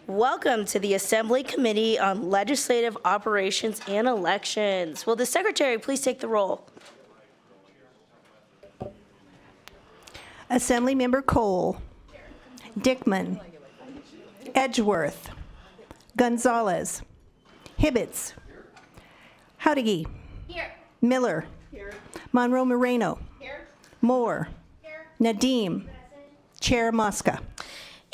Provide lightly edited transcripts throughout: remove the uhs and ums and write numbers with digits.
Welcome to the Assembly Committee on Legislative Operations and Elections. Will the Secretary please take the roll? Assemblymember Cole, Dickman, Edgeworth, Gonzalez, Hibbets, Howdigi, Miller, Monroe Moreno, Moore, Nadeem, Chair Mosca.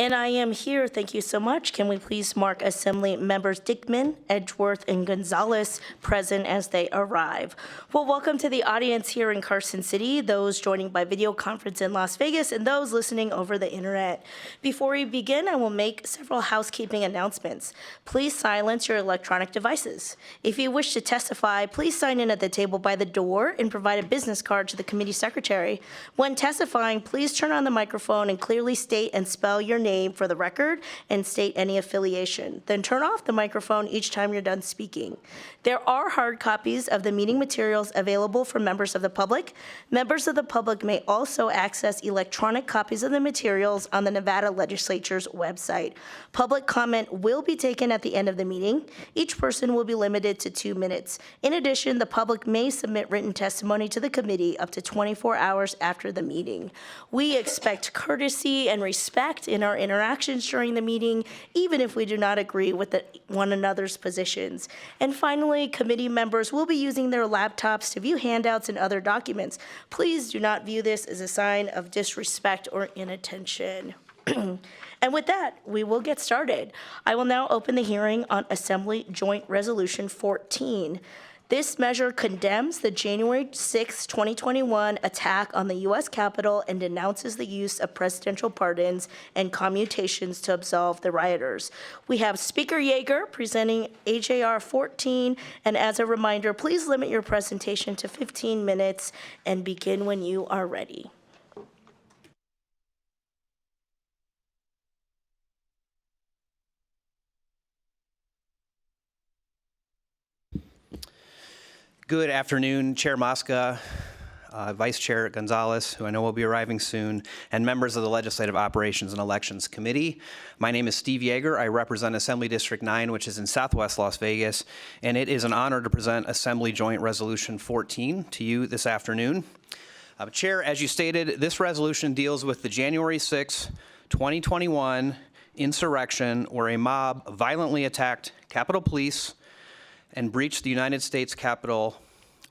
And I am here. Thank you so much. Can we please mark Assembly members Dickman, Edgeworth, and Gonzalez present as they arrive? Well, welcome to the audience here in Carson City, those joining by video conference in Las Vegas, and those listening over the internet. Before we begin, I will make several housekeeping announcements. Please silence your electronic devices. If you wish to testify, please sign in at the table by the door and provide a business card to the committee secretary. When testifying, please turn on the microphone and clearly state and spell your name for the record and state any affiliation. Then turn off the microphone each time you're done speaking. There are hard copies of the meeting materials available for members of the public. Members of the public may also access electronic copies of the materials on the Nevada Legislature's website. Public comment will be taken at the end of the meeting. Each person will be limited to 2 minutes. In addition, the public may submit written testimony to the committee up to 24 hours after the meeting. We expect courtesy and respect in our interactions during the meeting, even if we do not agree with one another's positions. And finally, committee members will be using their laptops to view handouts and other documents. Please do not view this as a sign of disrespect or inattention. And with that, we will get started. I will now open the hearing on Assembly Joint Resolution 14. This measure condemns the January 6, 2021 attack on the U.S. Capitol and denounces the use of presidential pardons and commutations to absolve the rioters. We have Speaker Yeager presenting HAR 14, and as a reminder, please limit your presentation to 15 minutes and begin when you are ready. Good afternoon, Chair Mosca, Vice Chair Gonzalez, who I know will be arriving soon, and members of the Legislative Operations and Elections Committee. My name is Steve Yeager. I represent Assembly District 9, which is in Southwest Las Vegas, and it is an honor to present Assembly Joint Resolution 14 to you this afternoon. Chair, as you stated, this resolution deals with the January 6, 2021 insurrection where a mob violently attacked Capitol Police and breached the United States Capitol,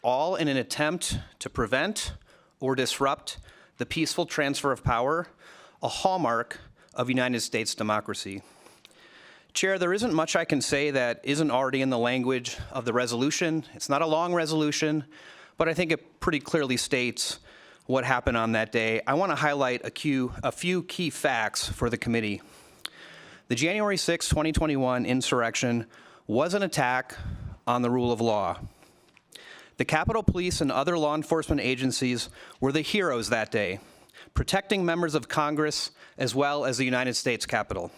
all in an attempt to prevent or disrupt the peaceful transfer of power, a hallmark of United States democracy. Chair, there isn't much I can say that isn't already in the language of the resolution. It's not a long resolution, but I think it pretty clearly states what happened on that day. I want to highlight a few key facts for the committee. The January 6, 2021 insurrection was an attack on the rule of law. The Capitol Police and other law enforcement agencies were the heroes that day, protecting members of Congress as well as the United States Capitol.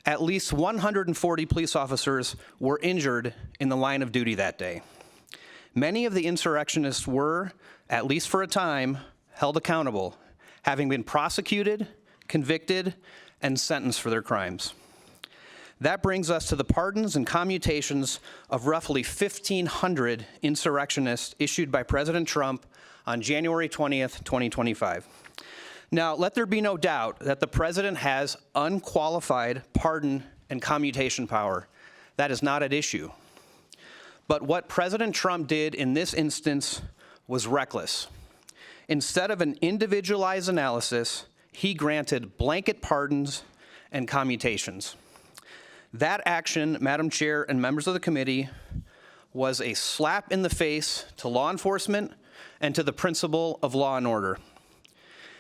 At least 140 police officers were injured in the line of duty that day. Many of the insurrectionists were, at least for a time, held accountable, having been prosecuted, convicted, and sentenced for their crimes. That brings us to the pardons and commutations of roughly 1,500 insurrectionists issued by President Trump on January 20th, 2025. Now, let there be no doubt that the president has unqualified pardon and commutation power. That is not at issue. But what President Trump did in this instance was reckless. Instead of an individualized analysis, he granted blanket pardons and commutations. That action, Madam Chair and members of the committee, was a slap in the face to law enforcement and to the principle of law and order.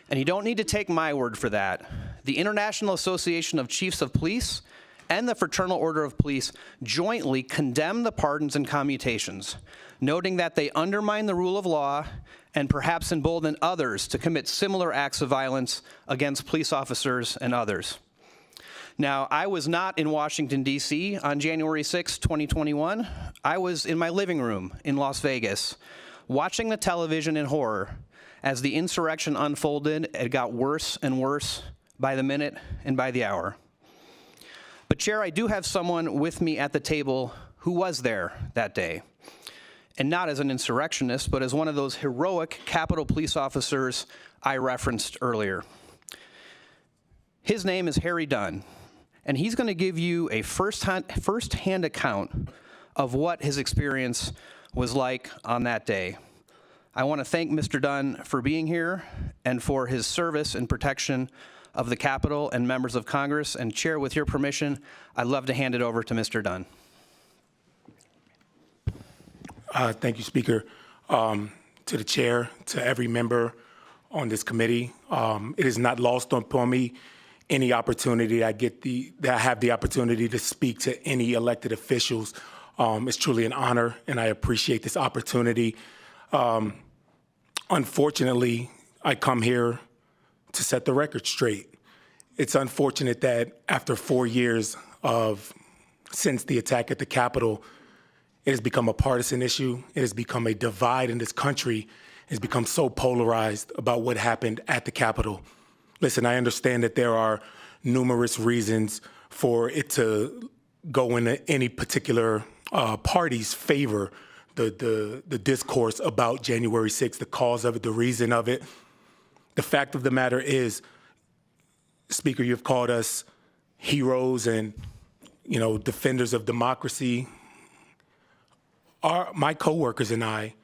And you don't need to take my word for that. The International Association of Chiefs of Police and the Fraternal Order of Police jointly condemn the pardons and commutations, noting that they undermine the rule of law and perhaps embolden others to commit similar acts of violence against police officers and others. Now, I was not in Washington, D.C. on January 6, 2021. I was in my living room in Las Vegas, watching the television in horror as the insurrection unfolded. It got worse and worse by the minute and by the hour. But Chair, I do have someone with me at the table who was there that day, and not as an insurrectionist, but as one of those heroic Capitol police officers I referenced earlier. His name is Harry Dunn, and he's going to give you a first-hand account of what his experience was like on that day. I want to thank Mr. Dunn for being here and for his service and protection of the Capitol and members of Congress. And Chair, with your permission, I'd love to hand it over to Mr. Dunn. Thank you, Speaker. To the Chair, to every member on this committee, it is not lost upon me any opportunity that I have the opportunity to speak to any elected officials. It's truly an honor, and I appreciate this opportunity. Unfortunately, I come here to set the record straight. It's unfortunate that after 4 years since the attack at the Capitol, it has become a partisan issue. It has become a divide in this country. It has become so polarized about what happened at the Capitol. Listen, I understand that there are numerous reasons for it to go in any particular party's favor, the discourse about January 6th, the cause of it, the reason of it. The fact of the matter is, Speaker, you've called us heroes and, defenders of democracy. My coworkers and I,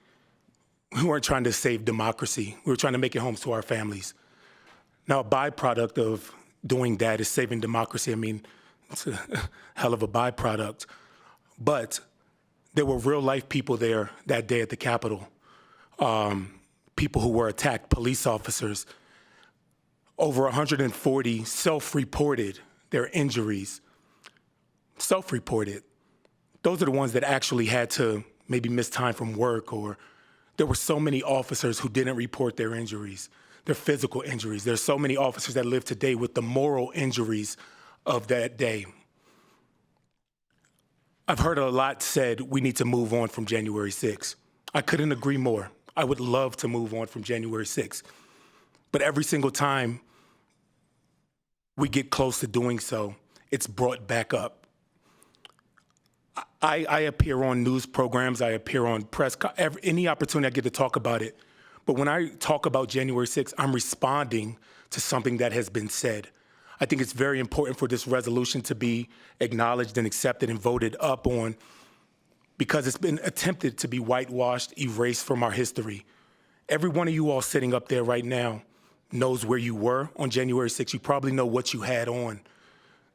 we weren't trying to save democracy. We were trying to make it home to our families. Now, a byproduct of doing that is saving democracy. I mean, it's a hell of a byproduct. But there were real life people there that day at the Capitol. People who were attacked, police officers. Over 140 self-reported their injuries. Self-reported. Those are the ones that actually had to maybe miss time from work, or there were so many officers who didn't report their injuries, their physical injuries. There's so many officers that live today with the moral injuries of that day. I've heard a lot said we need to move on from January 6th. I couldn't agree more. I would love to move on from January 6th. But every single time we get close to doing so, it's brought back up. I appear on news programs, I appear on press, any opportunity I get to talk about it. But when I talk about January 6th, I'm responding to something that has been said. I think it's very important for this resolution to be acknowledged and accepted and voted up on, because it's been attempted to be whitewashed, erased from our history. Every one of you all sitting up there right now knows where you were on January 6th. You probably know what you had on.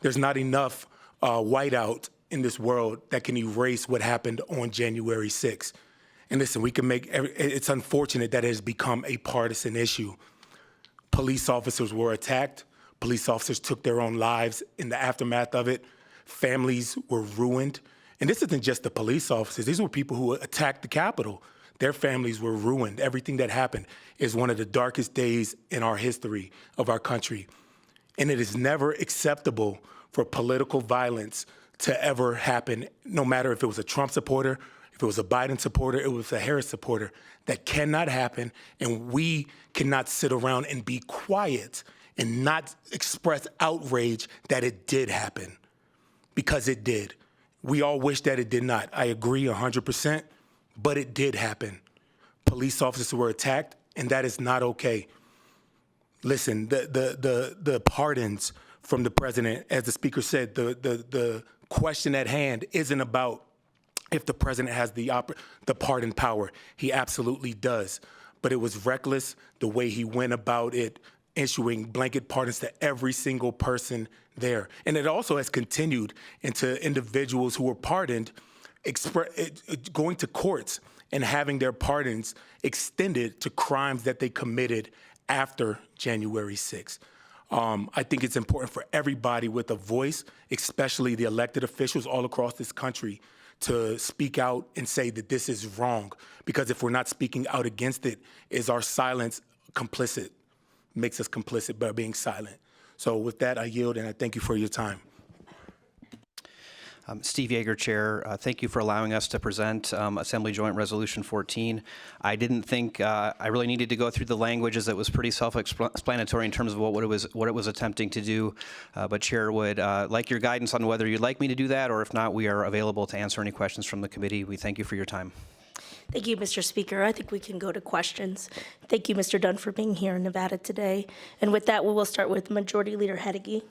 There's not enough whiteout in this world that can erase what happened on January 6th. And listen, it's unfortunate that it has become a partisan issue. Police officers were attacked. Police officers took their own lives in the aftermath of it. Families were ruined. And this isn't just the police officers. These were people who attacked the Capitol. Their families were ruined. Everything that happened is one of the darkest days in our history of our country. And it is never acceptable for political violence to ever happen, no matter if it was a Trump supporter, if it was a Biden supporter, it was a Harris supporter. That cannot happen, and we cannot sit around and be quiet and not express outrage that it did happen, because it did. We all wish that it did not. I agree 100%, but it did happen. Police officers were attacked, and that is not okay. Listen, the pardons from the president, as the speaker said, the question at hand isn't about if the president has the pardon power. He absolutely does. But it was reckless the way he went about it, issuing blanket pardons to every single person there. And it also has continued into individuals who were pardoned, going to courts and having their pardons extended to crimes that they committed after January 6th. I think it's important for everybody with a voice, especially the elected officials all across this country, to speak out and say that this is wrong. Because if we're not speaking out against it, is our silence complicit? Makes us complicit by being silent. So with that, I yield, and I thank you for your time. Steve Yeager, Chair. Thank you for allowing us to present Assembly Joint Resolution 14. I didn't think I really needed to go through the language, as it was pretty self-explanatory in terms of what it was attempting to do. But Chair would like your guidance on whether you'd like me to do that, or if not, we are available to answer any questions from the committee. We thank you for your time. Thank you, Mr. Speaker. I think we can go to questions. Thank you, Mr. Dunn, for being here in Nevada today. And with that, we will start with Majority Leader Headegey.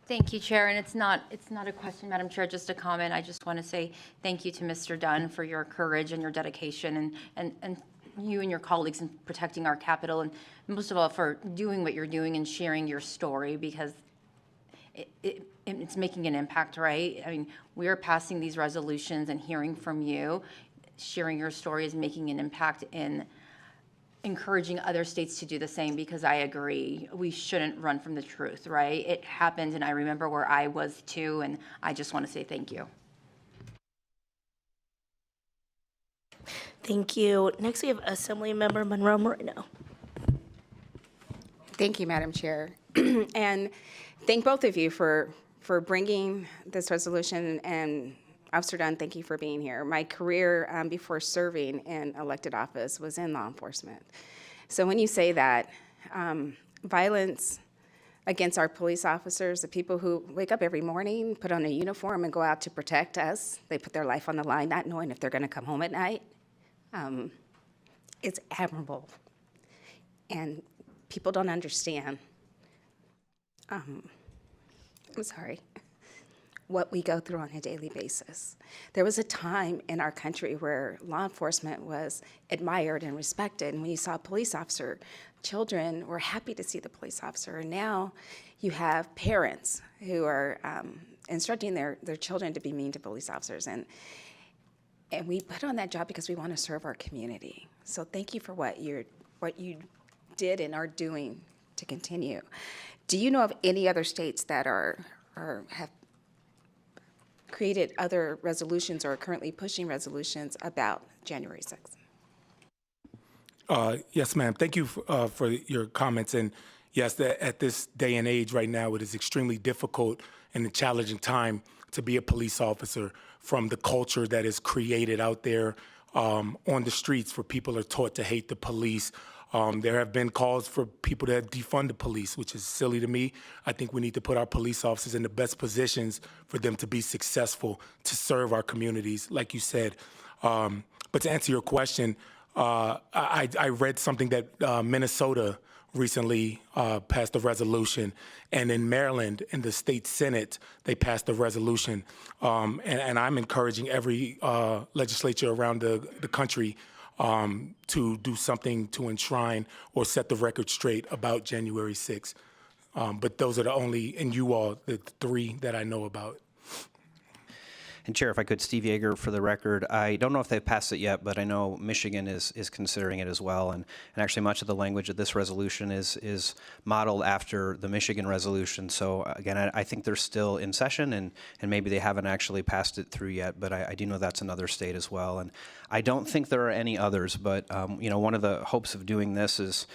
Thank you, Chair. And it's not a question, Madam Chair, just a comment. I just want to say thank you to Mr. Dunn for your courage and your dedication, and you and your colleagues in protecting our Capitol, and most of all for doing what you're doing and sharing your story, because it's making an impact, right? I mean, we're passing these resolutions and hearing from you. Sharing your story is making an impact in encouraging other states to do the same, because I agree, we shouldn't run from the truth, right? It happened, and I remember where I was too, and I just want to say thank you. Thank you. Next, we have Assemblymember Monroe Moreno. Thank you, Madam Chair. And thank both of you for bringing this resolution, and Officer Dunn, thank you for being here. My career before serving in elected office was in law enforcement. So when you say that, violence against our police officers, the people who wake up every morning, put on a uniform, and go out to protect us, they put their life on the line, not knowing if they're going to come home at night, it's admirable. And people don't understand, I'm sorry, what we go through on a daily basis. There was a time in our country where law enforcement was admired and respected, and when you saw a police officer, children were happy to see the police officer. And now you have parents who are instructing their children to be mean to police officers. And we put on that job because we want to serve our community. So thank you for what you did and are doing to continue. Do you know of any other states that have created other resolutions or are currently pushing resolutions about January 6th? Yes, ma'am. Thank you for your comments. And yes, at this day and age right now, it is extremely difficult and a challenging time to be a police officer, from the culture that is created out there on the streets, where people are taught to hate the police. There have been calls for people to defund the police, which is silly to me. I think we need to put our police officers in the best positions for them to be successful, to serve our communities, like you said. But to answer your question, I read something that Minnesota recently passed a resolution, and in Maryland, in the state Senate, they passed a resolution. And I'm encouraging every legislature around the country to do something to enshrine or set the record straight about January 6th. But those are the only, and you all, the three that I know about. And Chair, if I could, Steve Yeager, for the record, I don't know if they've passed it yet, but I know Michigan is considering it as well. And actually much of the language of this resolution is modeled after the Michigan resolution. So again, I think they're still in session, and maybe they haven't actually passed it through yet, but I do know that's another state as well. And I don't think there are any others, but one of the hopes of doing this is,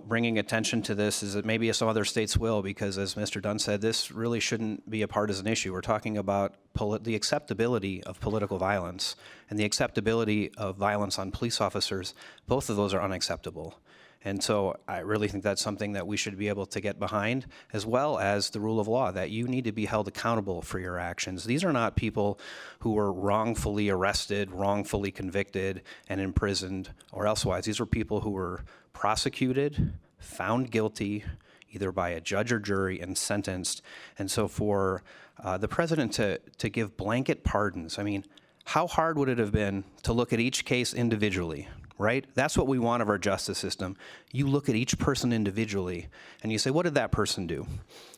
bringing attention to this is that maybe some other states will, because as Mr. Dunn said, this really shouldn't be a partisan issue. We're talking about the acceptability of political violence and the acceptability of violence on police officers. Both of those are unacceptable. And so I really think that's something that we should be able to get behind, as well as the rule of law, that you need to be held accountable for your actions. These are not people who were wrongfully arrested, wrongfully convicted, and imprisoned or elsewise. These are people who were prosecuted, found guilty, either by a judge or jury, and sentenced. And so for the president to give blanket pardons, I mean, how hard would it have been to look at each case individually, right? That's what we want of our justice system. You look at each person individually and you say, what did that person do?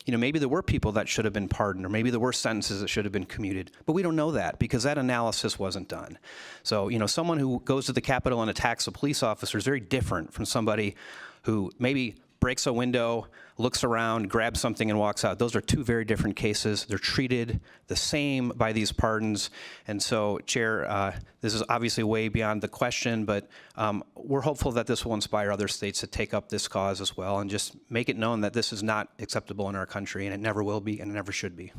Maybe there were people that should have been pardoned, or maybe there were sentences that should have been commuted, but we don't know that because that analysis wasn't done. So, someone who goes to the Capitol and attacks a police officer is very different from somebody who maybe breaks a window, looks around, grabs something, and walks out. Those are two very different cases. They're treated the same by these pardons. And so, Chair, this is obviously way beyond the question, but we're hopeful that this will inspire other states to take up this cause as well, and just make it known that this is not acceptable in our country, and it never will be, and it never should be.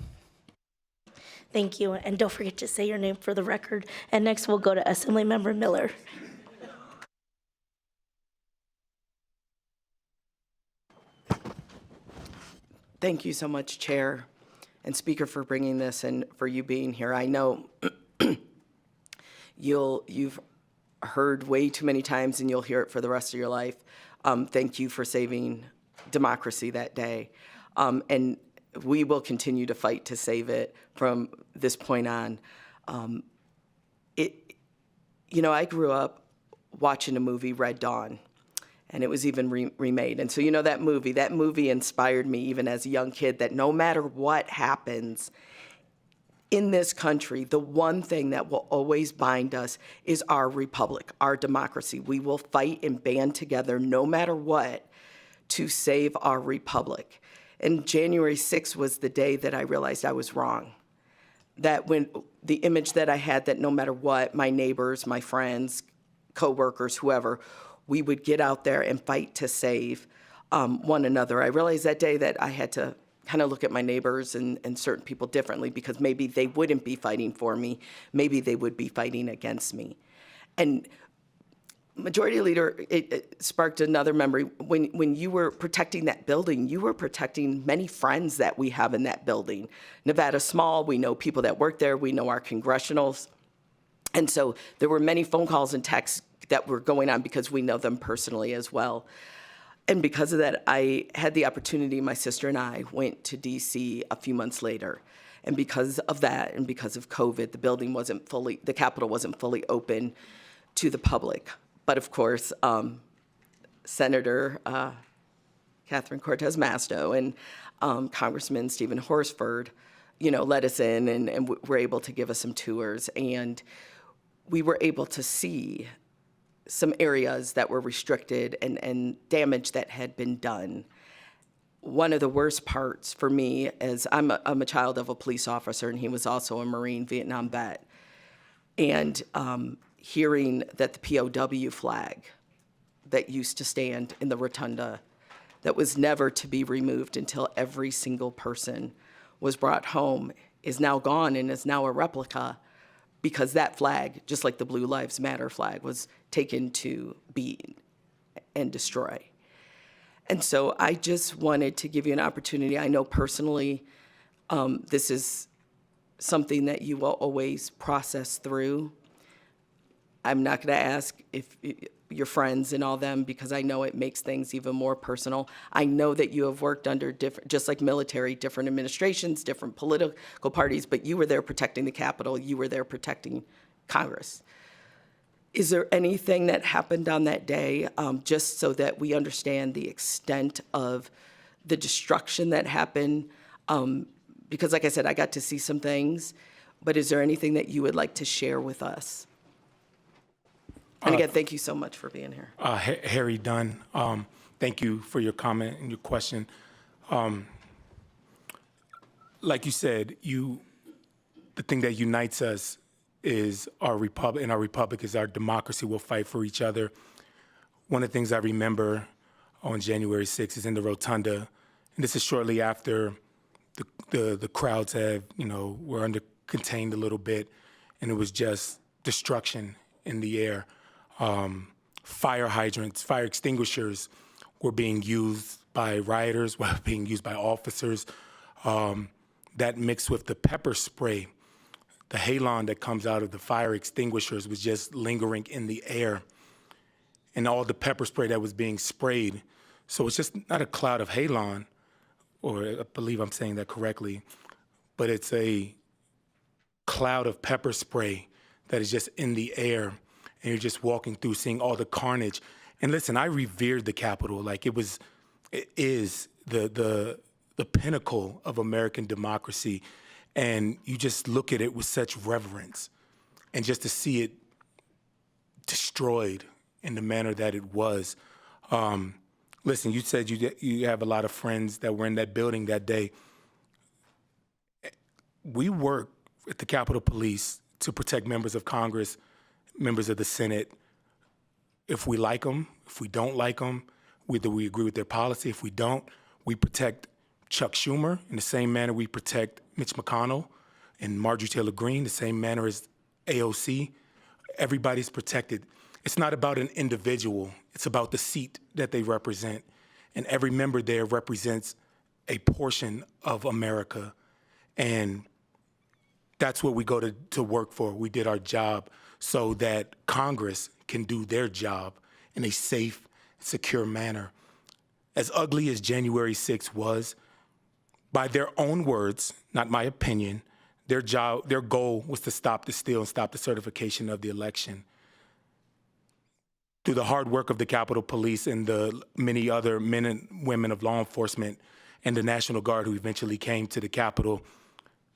Thank you, and don't forget to say your name for the record. And next, we'll go to Assemblymember Miller. Thank you so much, Chair and Speaker, for bringing this and for you being here. I know you've heard way too many times, and you'll hear it for the rest of your life. Thank you for saving democracy that day. And we will continue to fight to save it from this point on. I grew up watching a movie, Red Dawn, and it was even remade. And so, that movie inspired me even as a young kid that no matter what happens in this country, the one thing that will always bind us is our republic, our democracy. We will fight and band together no matter what to save our republic. And January 6th was the day that I realized I was wrong. That when the image that I had that no matter what, my neighbors, my friends, coworkers, whoever, we would get out there and fight to save one another. I realized that day that I had to kind of look at my neighbors and certain people differently, because maybe they wouldn't be fighting for me. Maybe they would be fighting against me. And Majority Leader, it sparked another memory. When you were protecting that building, you were protecting many friends that we have in that building. Nevada's small. We know people that work there. We know our congressionals. And so there were many phone calls and texts that were going on because we know them personally as well. And because of that, I had the opportunity, my sister and I went to DC a few months later. And because of that, and because of COVID, the Capitol wasn't fully open to the public. But of course, Senator Catherine Cortez Masto and Congressman Stephen Horsford, let us in and were able to give us some tours. And we were able to see some areas that were restricted and damage that had been done. One of the worst parts for me is I'm a child of a police officer, and he was also a Marine Vietnam vet. And hearing that the POW flag that used to stand in the rotunda, that was never to be removed until every single person was brought home, is now gone and is now a replica, because that flag, just like the Blue Lives Matter flag, was taken to beat and destroy. And so I just wanted to give you an opportunity. I know personally this is something that you will always process through. I'm not going to ask if your friends and all them, because I know it makes things even more personal. I know that you have worked under just like military, different administrations, different political parties, but you were there protecting the Capitol. You were there protecting Congress. Is there anything that happened on that day, just so that we understand the extent of the destruction that happened? Because like I said, I got to see some things, but is there anything that you would like to share with us? And again, thank you so much for being here. Harry Dunn, thank you for your comment and your question. Like you said, the thing that unites us is our republic, and our republic is our democracy. We'll fight for each other. One of the things I remember on January 6th is in the rotunda, and this is shortly after the crowds were under contained a little bit, and it was just destruction in the air. Fire hydrants, fire extinguishers were being used by rioters, were being used by officers. That mixed with the pepper spray, the halon that comes out of the fire extinguishers was just lingering in the air, and all the pepper spray that was being sprayed. So it's just not a cloud of halon, or I believe I'm saying that correctly, but it's a cloud of pepper spray that is just in the air, and you're just walking through, seeing all the carnage. And listen, I revered the Capitol like it is the pinnacle of American democracy, and you just look at it with such reverence, and just to see it destroyed in the manner that it was. Listen, you said you have a lot of friends that were in that building that day. We work at the Capitol Police to protect members of Congress, members of the Senate. If we like them, if we don't like them, whether we agree with their policy, if we don't, we protect Chuck Schumer in the same manner we protect Mitch McConnell in Marjorie Taylor Greene, the same manner as AOC. Everybody's protected. It's not about an individual. It's about the seat that they represent. And every member there represents a portion of America. And that's what we go to work for. We did our job so that Congress can do their job in a safe, secure manner. As ugly as January 6th was, by their own words, not my opinion, their goal was to stop the steal and stop the certification of the election. Through the hard work of the Capitol Police and the many other men and women of law enforcement and the National Guard who eventually came to the Capitol,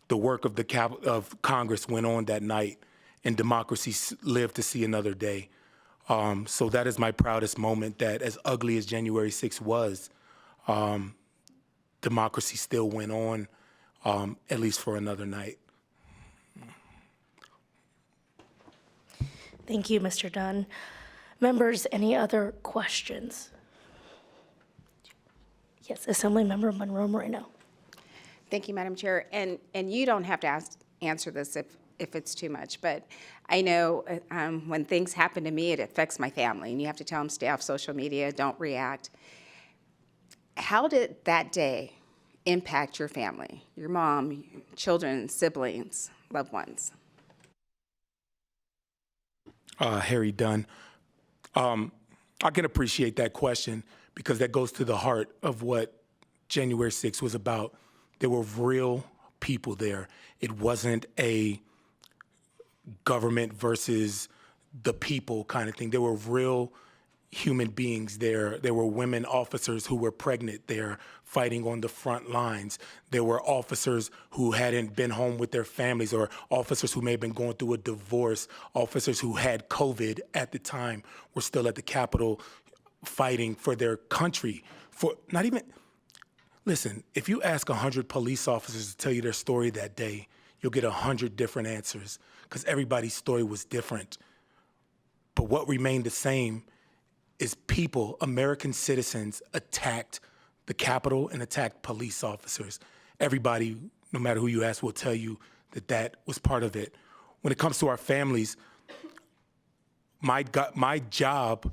the work of Congress went on that night, and democracy lived to see another day. So that is my proudest moment, that as ugly as January 6th was, democracy still went on, at least for another night. Thank you, Mr. Dunn. Members, any other questions? Yes, Assemblymember Monroe Moreno. Thank you, Madam Chair. And you don't have to answer this if it's too much, but I know when things happen to me, it affects my family, and you have to tell them, stay off social media, don't react. How did that day impact your family, your mom, children, siblings, loved ones? Harry Dunn. I can appreciate that question because that goes to the heart of what January 6th was about. There were real people there. It wasn't a government versus the people kind of thing. There were real human beings there. There were women officers who were pregnant there fighting on the front lines. There were officers who hadn't been home with their families, or officers who may have been going through a divorce. Officers who had COVID at the time were still at the Capitol fighting for their country. For not even, listen, if you ask 100 police officers to tell you their story that day, you'll get 100 different answers because everybody's story was different. But what remained the same is people, American citizens, attacked the Capitol and attacked police officers. Everybody, no matter who you ask, will tell you that that was part of it. When it comes to our families, my job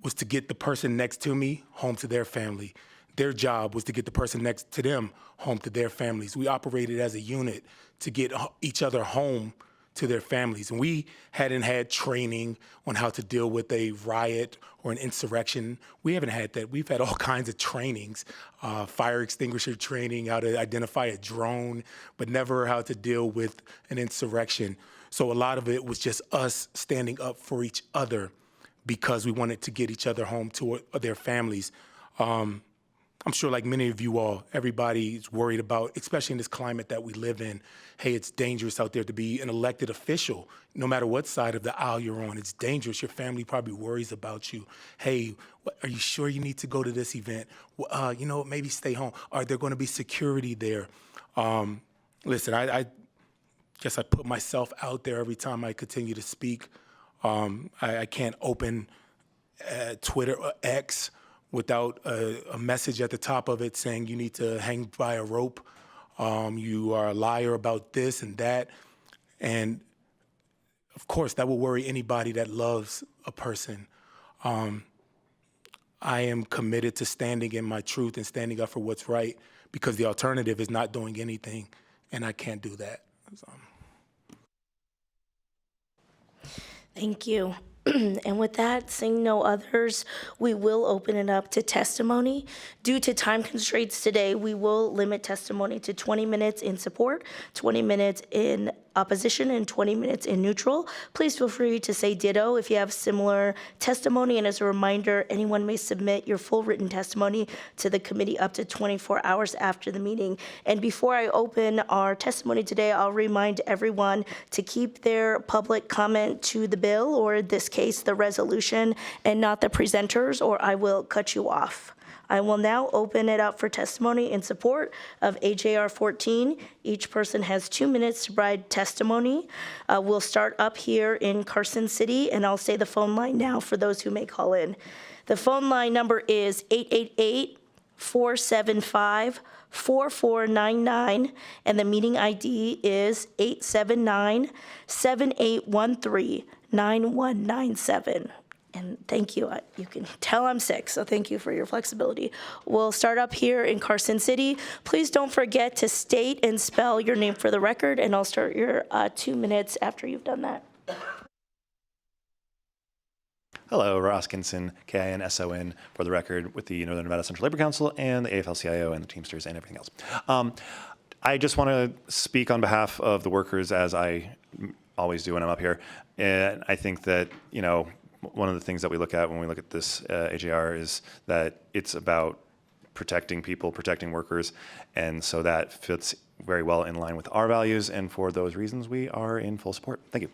was to get the person next to me home to their family. Their job was to get the person next to them home to their families. We operated as a unit to get each other home to their families. And we hadn't had training on how to deal with a riot or an insurrection. We haven't had that. We've had all kinds of trainings, fire extinguisher training, how to identify a drone, but never how to deal with an insurrection. So a lot of it was just us standing up for each other because we wanted to get each other home to their families. I'm sure like many of you all, everybody's worried about, especially in this climate that we live in, hey, it's dangerous out there to be an elected official. No matter what side of the aisle you're on, it's dangerous. Your family probably worries about you. Hey, are you sure you need to go to this event? You know, maybe stay home. Are there going to be security there? Listen, I guess I put myself out there every time I continue to speak. I can't open Twitter or X without a message at the top of it saying you need to hang by a rope, you are a liar about this and that. And of course, that will worry anybody that loves a person. I am committed to standing in my truth and standing up for what's right, because the alternative is not doing anything, and I can't do that. So. Thank you. And with that, seeing no others, we will open it up to testimony. Due to time constraints today, we will limit testimony to 20 minutes in support, 20 minutes in opposition, and 20 minutes in neutral. Please feel free to say ditto if you have similar testimony. And as a reminder, anyone may submit your full written testimony to the committee up to 24 hours after the meeting. And before I open our testimony today, I'll remind everyone to keep their public comment to the bill, or in this case, the resolution, and not the presenters, or I will cut you off. I will now open it up for testimony in support of AJR 14. Each person has 2 minutes to provide testimony. We'll start up here in Carson City, and I'll say the phone line now for those who may call in. The phone line number is 888-475-4955. 4499, and the meeting ID is 879-7813-9197. And thank you. You can tell I'm sick, so thank you for your flexibility. We'll start up here in Carson City. Please don't forget to state and spell your name for the record, and I'll start your 2 minutes after you've done that. Hello, Ross Kinson, K-I-N-S-O-N, for the record, with the Northern Nevada Central Labor Council and the AFL-CIO and the Teamsters and everything else. I just want to speak on behalf of the workers, as I always do when I'm up here. And I think that, you know, one of the things that we look at when we look at this AJR is that it's about protecting people, protecting workers, and so that fits very well in line with our values, and for those reasons, we are in full support. Thank you.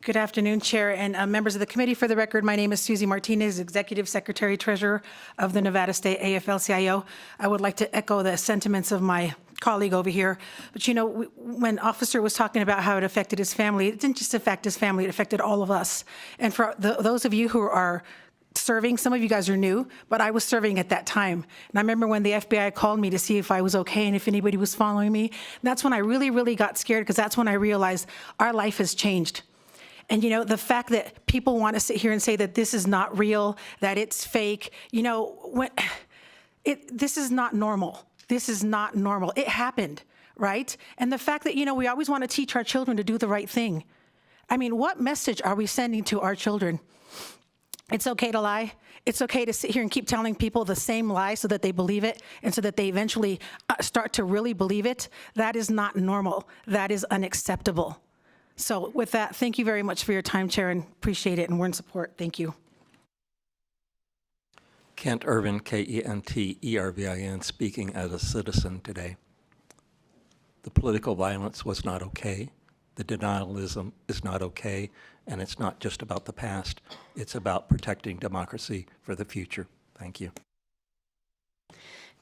Good afternoon, Chair and members of the committee. For the record, my name is Susie Martinez, Executive Secretary Treasurer of the Nevada State AFL-CIO. I would like to echo the sentiments of my colleague over here. But you know, when Officer was talking about how it affected his family, it didn't just affect his family, it affected all of us. And for those of you who are serving, some of you guys are new, but I was serving at that time. And I remember when the FBI called me to see if I was okay and if anybody was following me. That's when I really, really got scared, because that's when I realized our life has changed. And, you know, the fact that people want to sit here and say that this is not real, that it's fake, you know, this is not normal. This is not normal. It happened, right? And the fact that, you know, we always want to teach our children to do the right thing. I mean, what message are we sending to our children? It's okay to lie. It's okay to sit here and keep telling people the same lie so that they believe it and so that they eventually start to really believe it. That is not normal. That is unacceptable. So with that, thank you very much for your time, Chair, and appreciate it, and we're in support. Thank you. Kent Irvin, K-E-N-T-E-R-V-I-N, speaking as a citizen today. The political violence was not okay. The denialism is not okay. And it's not just about the past. It's about protecting democracy for the future. Thank you.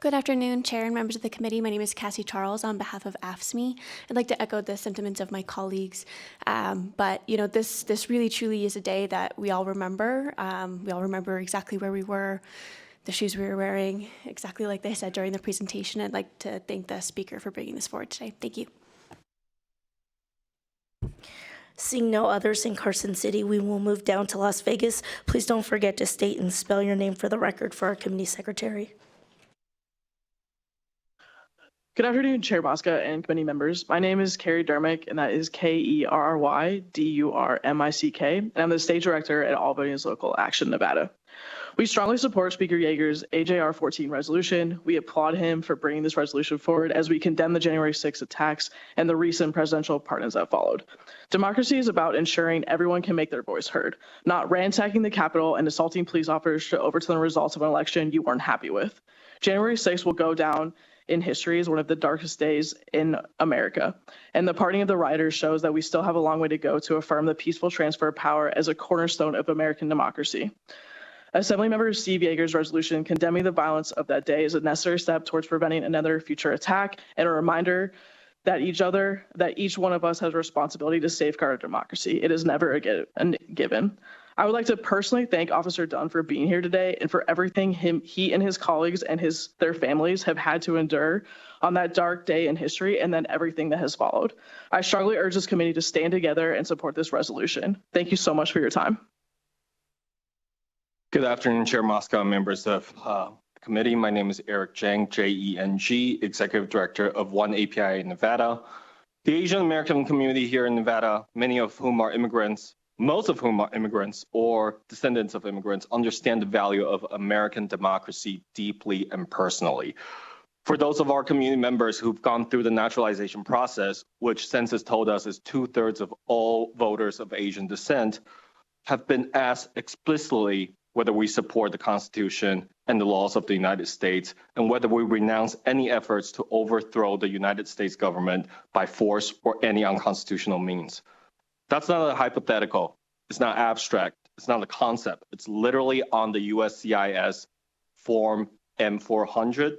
Good afternoon, Chair and members of the committee. My name is Cassie Charles on behalf of AFSCME. I'd like to echo the sentiments of my colleagues. But you know, this really truly is a day that we all remember. We all remember exactly where we were, the shoes we were wearing, exactly like they said during the presentation. I'd like to thank the speaker for bringing this forward today. Thank you. Seeing no others in Carson City, we will move down to Las Vegas. Please don't forget to state and spell your name for the record for our committee secretary. Good afternoon, Chair Mosca and committee members. My name is Carrie Durmick, and that is Kerrydurmick, and I'm the state director at Albany's Local Action Nevada. We strongly support Speaker Yeager's AJR 14 resolution. We applaud him for bringing this resolution forward as we condemn the January 6th attacks and the recent presidential pardons that followed. Democracy is about ensuring everyone can make their voice heard, not ransacking the Capitol and assaulting police officers to overturn the results of an election you weren't happy with. January 6th will go down in history as one of the darkest days in America. And the pardoning of the rioters shows that we still have a long way to go to affirm the peaceful transfer of power as a cornerstone of American democracy. Assemblymember Steve Yeager's resolution condemning the violence of that day is a necessary step towards preventing another future attack and a reminder that each one of us has a responsibility to safeguard our democracy. It is never a given. I would like to personally thank Officer Dunn for being here today and for everything he and his colleagues and their families have had to endure on that dark day in history and then everything that has followed. I strongly urge this committee to stand together and support this resolution. Thank you so much for your time. Good afternoon, Chair Mosca and members of the committee. My name is Eric Jeng, J-E-N-G, Executive Director of One API in Nevada. The Asian American community here in Nevada, many of whom are immigrants, most of whom are immigrants or descendants of immigrants, understand the value of American democracy deeply and personally. For those of our community members who've gone through the naturalization process, which census told us is 2/3 of all voters of Asian descent, have been asked explicitly whether we support the Constitution and the laws of the United States, and whether we renounce any efforts to overthrow the United States government by force or any unconstitutional means. That's not a hypothetical. It's not abstract. It's not a concept. It's literally on the USCIS Form M400.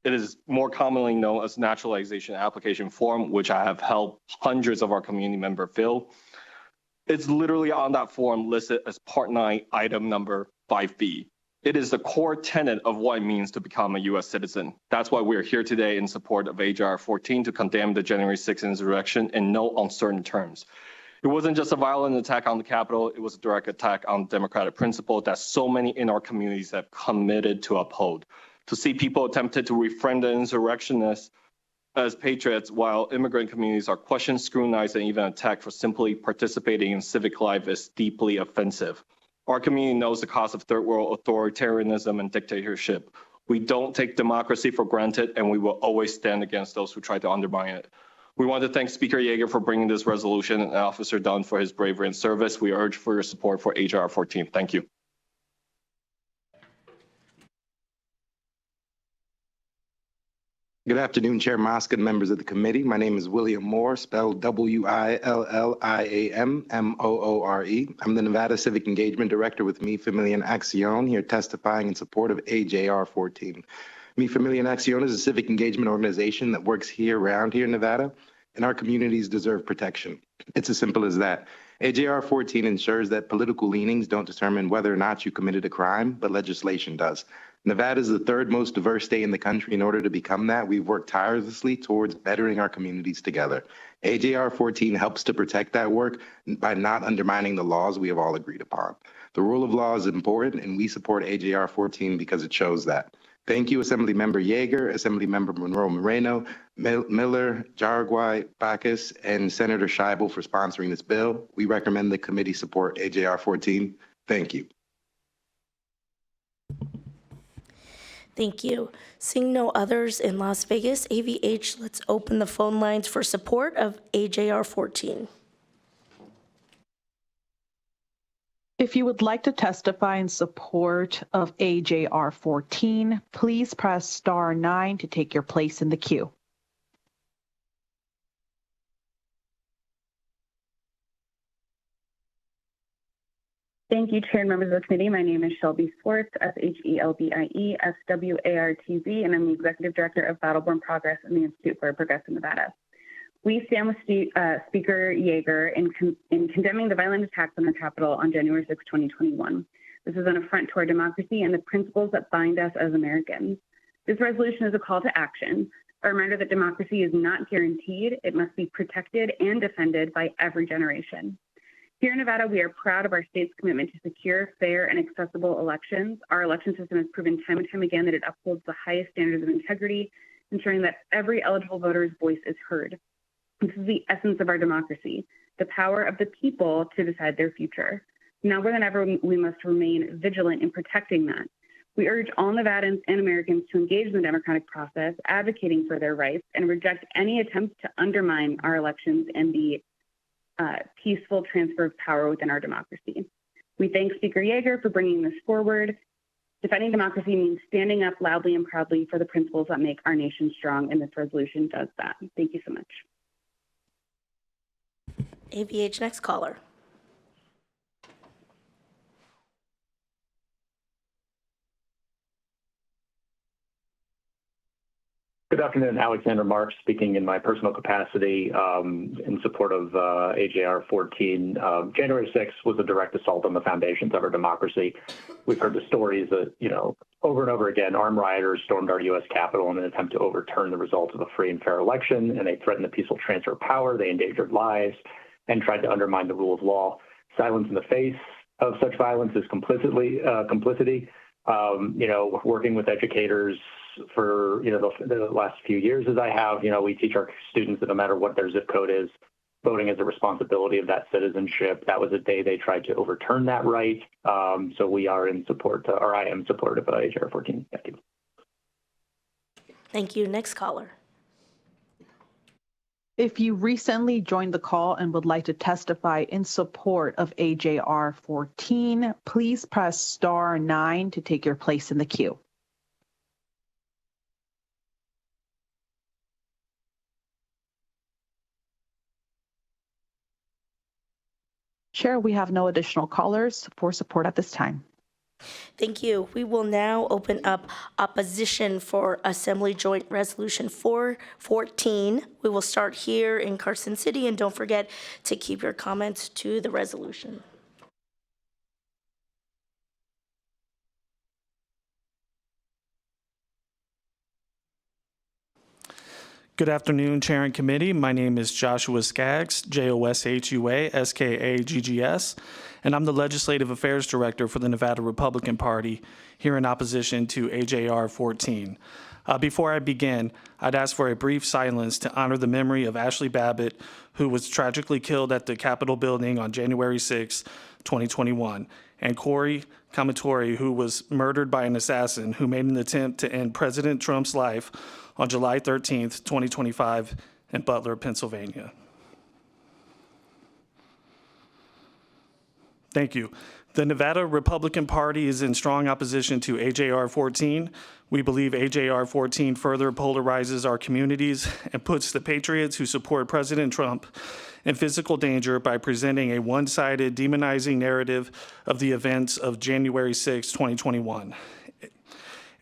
It is more commonly known as Naturalization Application Form, which I have helped hundreds of our community members fill. It's literally on that form listed as Part 9, Item number 5B. It is the core tenet of what it means to become a U.S. citizen. That's why we're here today in support of H.R. 14 to condemn the January 6th insurrection in no uncertain terms. It wasn't just a violent attack on the Capitol, it was a direct attack on democratic principle that so many in our communities have committed to uphold. To see people attempted to reframe the insurrectionists as patriots while immigrant communities are questioned, scrutinized, and even attacked for simply participating in civic life is deeply offensive. Our community knows the cost of third world authoritarianism and dictatorship. We don't take democracy for granted, and we will always stand against those who try to undermine it. We want to thank Speaker Yeager for bringing this resolution and Officer Dunn for his bravery and service. We urge for your support for H.R. 14. Thank you. Good afternoon, Chair Mosca and members of the committee. My name is William Moore, spelled W-I-L-L-I-A-M-M-O-O-R-E. I'm the Nevada Civic Engagement Director with Mi Familia en Acción, here testifying in support of AJR 14. Mi Familia en Acción is a civic engagement organization that works around here in Nevada, and our communities deserve protection. It's as simple as that. AJR 14 ensures that political leanings don't determine whether or not you committed a crime, but legislation does. Nevada is the third most diverse state in the country. In order to become that, we've worked tirelessly towards bettering our communities together. AJR 14 helps to protect that work by not undermining the laws we have all agreed upon. The rule of law is important, and we support AJR 14 because it shows that. Thank you, Assemblymember Yeager, Assemblymember Monroe Moreno, Miller, Jaraguay, Bacchus, and Senator Scheibel for sponsoring this bill. We recommend the committee support AJR 14. Thank you. Thank you. Seeing no others in Las Vegas, AVH, let's open the phone lines for support of AJR 14. If you would like to testify in support of AJR 14, please press star 9 to take your place in the queue. Thank you, Chair and members of the committee. My name is Shelby Swartz, S-H-E-L-B-I-E, S-W-A-R-T-Z, and I'm the Executive Director of Battleborn Progress and the Institute for Progressive Nevada. We stand with Speaker Yeager in condemning the violent attacks on the Capitol on January 6, 2021. This is an affront to our democracy and the principles that bind us as Americans. This resolution is a call to action, a reminder that democracy is not guaranteed. It must be protected and defended by every generation. Here in Nevada, we are proud of our state's commitment to secure, fair, and accessible elections. Our election system has proven time and time again that it upholds the highest standards of integrity, ensuring that every eligible voter's voice is heard. This is the essence of our democracy, the power of the people to decide their future. Now more than ever, we must remain vigilant in protecting that. We urge all Nevadans and Americans to engage in the democratic process, advocating for their rights, and reject any attempts to undermine our elections and the peaceful transfer of power within our democracy. We thank Speaker Yeager for bringing this forward. Defending democracy means standing up loudly and proudly for the principles that make our nation strong, and this resolution does that. Thank you so much. AVH, next caller. Good afternoon, Alexander Marks, speaking in my personal capacity in support of AJR 14. January 6th was a direct assault on the foundations of our democracy. We've heard the stories that, over and over again, armed rioters stormed our U.S. Capitol in an attempt to overturn the results of a free and fair election, and they threatened the peaceful transfer of power. They endangered lives and tried to undermine the rule of law. Silence in the face of such violence is complicity. Working with educators for the last few years as I have, we teach our students that no matter what their zip code is, voting is a responsibility of that citizenship. That was a day they tried to overturn that right. So we are in support, or I am supportive of HR 14. Thank you. Thank you. Next caller. If you recently joined the call and would like to testify in support of AJR 14, please press star 9 to take your place in the queue. Chair, we have no additional callers for support at this time. Thank you. We will now open up opposition for Assembly Joint Resolution 414. We will start here in Carson City, and don't forget to keep your comments to the resolution. Good afternoon, Chair and Committee. My name is Joshua Skaggs, Joshua Skaggs, and I'm the Legislative Affairs Director for the Nevada Republican Party here in opposition to AJR 14. Before I begin, I'd ask for a brief silence to honor the memory of Ashley Babbitt, who was tragically killed at the Capitol building on January 6, 2021, and Corey Kamatori, who was murdered by an assassin who made an attempt to end President Trump's life on July 13, 2025, in Butler, Pennsylvania. Thank you. The Nevada Republican Party is in strong opposition to AJR 14. We believe AJR 14 further polarizes our communities and puts the patriots who support President Trump in physical danger by presenting a one-sided, demonizing narrative of the events of January 6, 2021.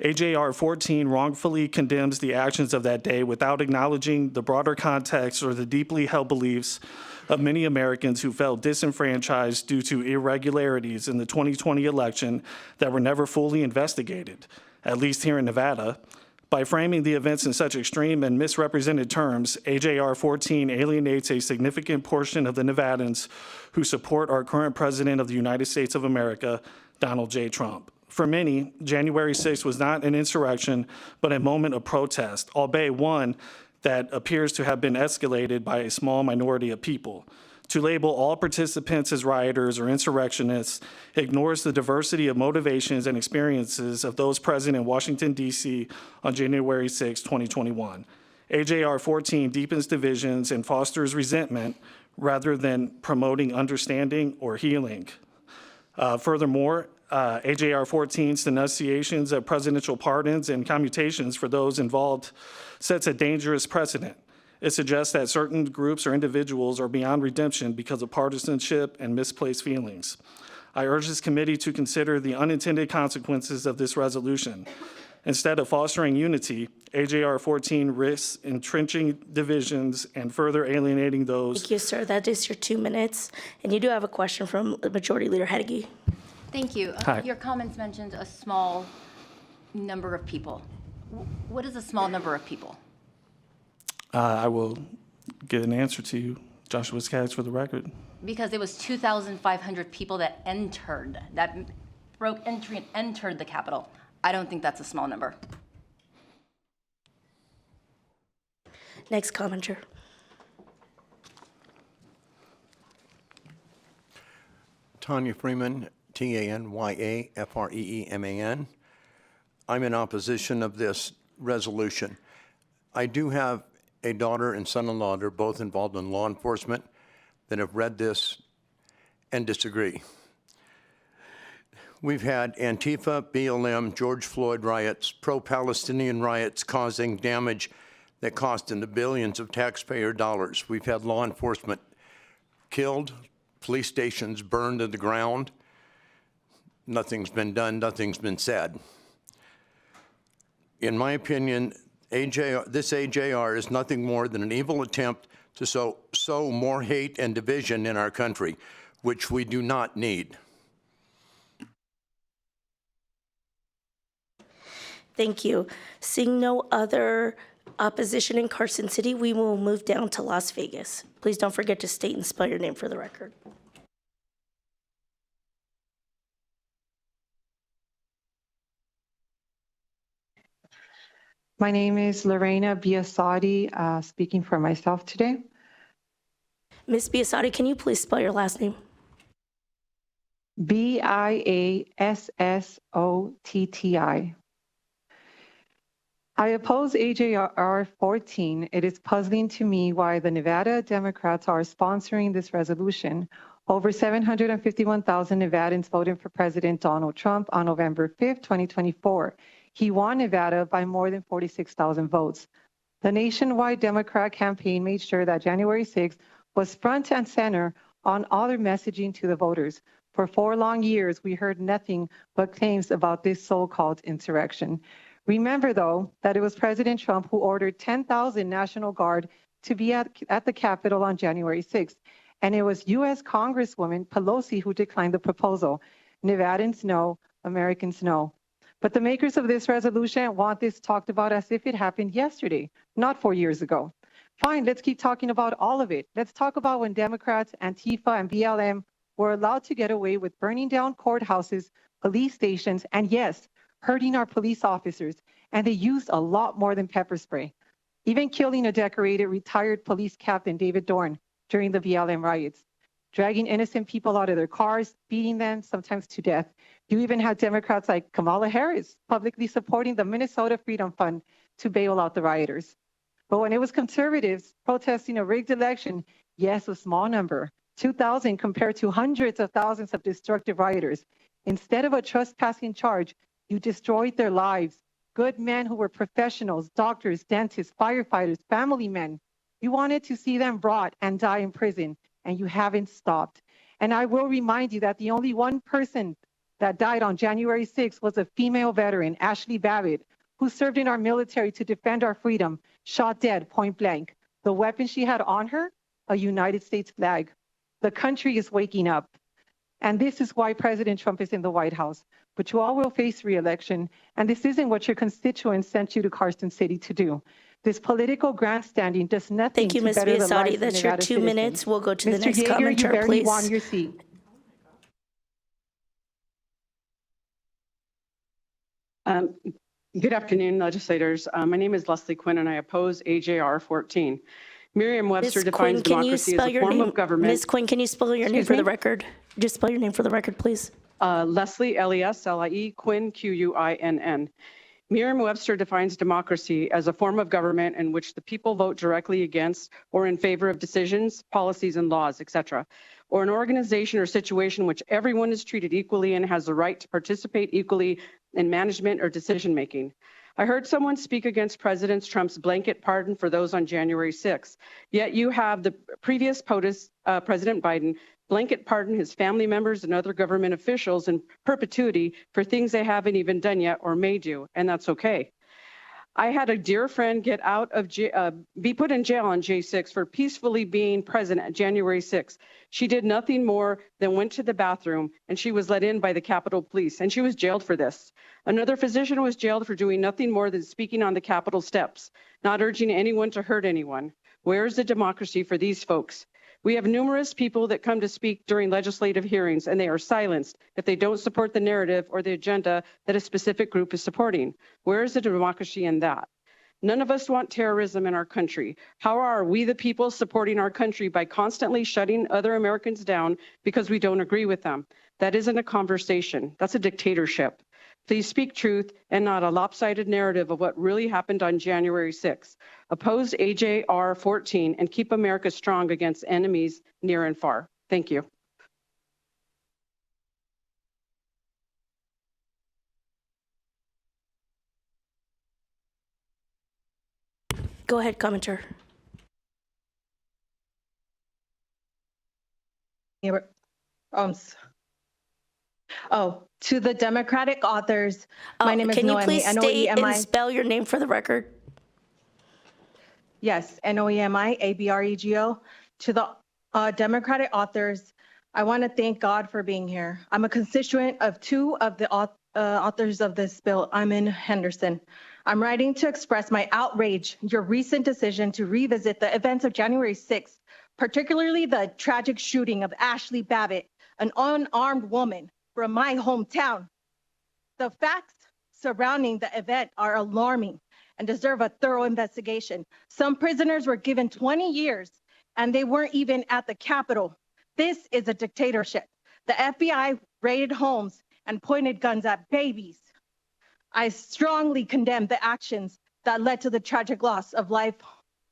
AJR 14 wrongfully condemns the actions of that day without acknowledging the broader context or the deeply held beliefs of many Americans who felt disenfranchised due to irregularities in the 2020 election that were never fully investigated, at least here in Nevada. By framing the events in such extreme and misrepresented terms, AJR 14 alienates a significant portion of the Nevadans who support our current President of the United States of America, Donald J. Trump. For many, January 6th was not an insurrection, but a moment of protest, albeit one that appears to have been escalated by a small minority of people. To label all participants as rioters or insurrectionists ignores the diversity of motivations and experiences of those present in Washington, D.C. on January 6, 2021. AJR 14 deepens divisions and fosters resentment rather than promoting understanding or healing. Furthermore, AJR 14's denunciations of presidential pardons and commutations for those involved sets a dangerous precedent. It suggests that certain groups or individuals are beyond redemption because of partisanship and misplaced feelings. I urge this committee to consider the unintended consequences of this resolution. Instead of fostering unity, AJR 14 risks entrenching divisions and further alienating those. Thank you, sir. That is your 2 minutes. And you do have a question from Majority Leader Hedege. Thank you. Hi. Your comments mentioned a small number of people. What is a small number of people? I will get an answer to you, Joshua Skaggs, for the record. Because it was 2,500 people that broke entry and entered the Capitol. I don't think that's a small number. Next commenter. Tanya Freeman, Tanyafreeman. I'm in opposition of this resolution. I do have a daughter and son-in-law that are both involved in law enforcement that have read this and disagree. We've had Antifa, BLM, George Floyd riots, pro-Palestinian riots causing damage that cost in the billions of taxpayer dollars. We've had law enforcement killed, police stations burned to the ground. Nothing's been done, nothing's been said. In my opinion, this AJR is nothing more than an evil attempt to sow more hate and division in our country, which we do not need. Thank you. Seeing no other opposition in Carson City, we will move down to Las Vegas. Please don't forget to state and spell your name for the record. My name is Lorena Biasotti, speaking for myself today. Ms. Biasotti, can you please spell your last name? Biassotti. I oppose AJR 14. It is puzzling to me why the Nevada Democrats are sponsoring this resolution. Over 751,000 Nevadans voted for President Donald Trump on November 5th, 2024. He won Nevada by more than 46,000 votes. The nationwide Democrat campaign made sure that January 6th was front and center on all their messaging to the voters. For 4 long years, we heard nothing but claims about this so-called insurrection. Remember, though, that it was President Trump who ordered 10,000 National Guard to be at the Capitol on January 6th, and it was U.S. Congresswoman Pelosi who declined the proposal. Nevadans know, Americans know. But the makers of this resolution want this talked about as if it happened yesterday, not 4 years ago. Fine, let's keep talking about all of it. Let's talk about when Democrats, Antifa, and BLM were allowed to get away with burning down courthouses, police stations, and yes, hurting our police officers. And they used a lot more than pepper spray, even killing a decorated retired police captain, David Dorn, during the BLM riots, dragging innocent people out of their cars, beating them, sometimes to death. You even had Democrats like Kamala Harris publicly supporting the Minnesota Freedom Fund to bail out the rioters. But when it was conservatives protesting a rigged election, yes, a small number, 2,000 compared to hundreds of thousands of destructive rioters, instead of a trespassing charge, you destroyed their lives. Good men who were professionals, doctors, dentists, firefighters, family men. You wanted to see them brought and die in prison, and you haven't stopped. And I will remind you that the only one person that died on January 6th was a female veteran, Ashley Babbitt, who served in our military to defend our freedom, shot dead point blank. The weapon she had on her, a United States flag. The country is waking up. And this is why President Trump is in the White House. But you all will face re-election, and this isn't what your constituents sent you to Carson City to do. This political grandstanding does nothing Thank you, to Ms. better the Biasotti. lives of That's your Nevada 2 citizens. minutes. We'll go to the Mr. next Yeager, commenter, you barely please. won your seat. Good afternoon, legislators. My name is Leslie Quinn, and I oppose AJR 14. Merriam-Webster Ms. defines Quinn, can you democracy as spell a your form name? of government. Ms. Quinn, can you spell your name Excuse for the me? record? Just spell your name for the record, please. Leslie, L-E-S-L-I-E, Quinn, Q-U-I-N-N. Merriam-Webster defines democracy as a form of government in which the people vote directly against or in favor of decisions, policies, and laws, etc., or an organization or situation in which everyone is treated equally and has the right to participate equally in management or decision-making. I heard someone speak against President Trump's blanket pardon for those on January 6th, yet you have the previous POTUS, President Biden, blanket pardon his family members and other government officials in perpetuity for things they haven't even done yet or may do, and that's okay. I had a dear friend get out of be put in jail on J6 for peacefully being present at January 6th. She did nothing more than went to the bathroom, and she was let in by the Capitol Police, and she was jailed for this. Another physician was jailed for doing nothing more than speaking on the Capitol steps, not urging anyone to hurt anyone. Where is the democracy for these folks? We have numerous people that come to speak during legislative hearings, and they are silenced if they don't support the narrative or the agenda that a specific group is supporting. Where is the democracy in that? None of us want terrorism in our country. How are we, the people, supporting our country by constantly shutting other Americans down because we don't agree with them? That isn't a conversation. That's a dictatorship. Please speak truth and not a lopsided narrative of what really happened on January 6th. Oppose AJR 14 and keep America strong against enemies near and far. Thank you. Go ahead, commenter. To the Democratic authors, my name is Can you Noemi, please state and N-O-E-M-I. spell your name for the record? Yes, Noemi, A-B-R-E-G-O. To the Democratic authors, I want to thank God for being here. I'm a constituent of two of the authors of this bill. I'm in Henderson. I'm writing to express my outrage, your recent decision to revisit the events of January 6th, particularly the tragic shooting of Ashley Babbitt, an unarmed woman from my hometown. The facts surrounding the event are alarming and deserve a thorough investigation. Some prisoners were given 20 years and they weren't even at the Capitol. This is a dictatorship. The FBI raided homes and pointed guns at babies. I strongly condemn the actions that led to the tragic loss of life,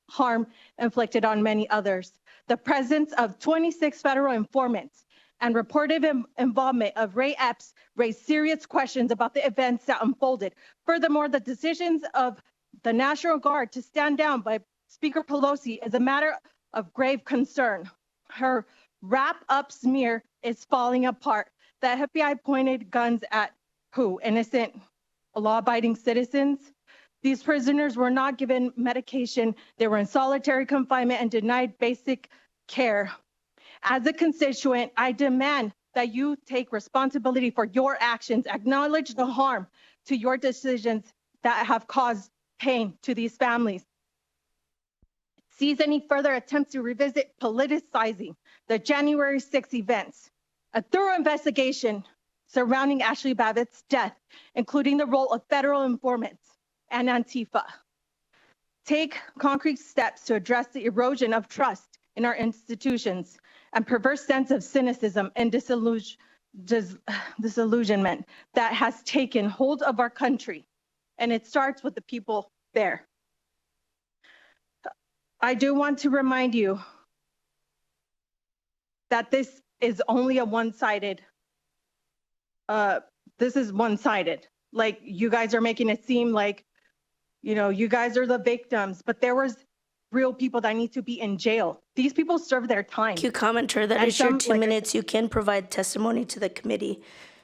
harm inflicted on many others. The presence of 26 federal informants and reported involvement of Ray Epps raised serious questions about the events that unfolded. Furthermore, the decisions of the National Guard to stand down by Speaker Pelosi is a matter of grave concern. Her wrap-up smear is falling apart. The FBI pointed guns at who? Innocent, law-abiding citizens? These prisoners were not given medication. They were in solitary confinement and denied basic care. As a constituent, I demand that you take responsibility for your actions, acknowledge the harm to your decisions that have caused pain to these families. Seize any further attempts to revisit politicizing the January 6 events. A thorough investigation surrounding Ashley Babbitt's death, including the role of federal informants and Antifa. Take concrete steps to address the erosion of trust in our institutions and perverse sense of cynicism and disillusionment that has taken hold of our country. And it starts with the people there. I do want to remind you that this is only a one-sided, this is one-sided. Like, you guys are making it seem like, you know, you guys are the victims, but there was real people that need to be in jail. These people serve their time. Thank you, commenter. That is your 2 minutes. You can provide testimony to the committee.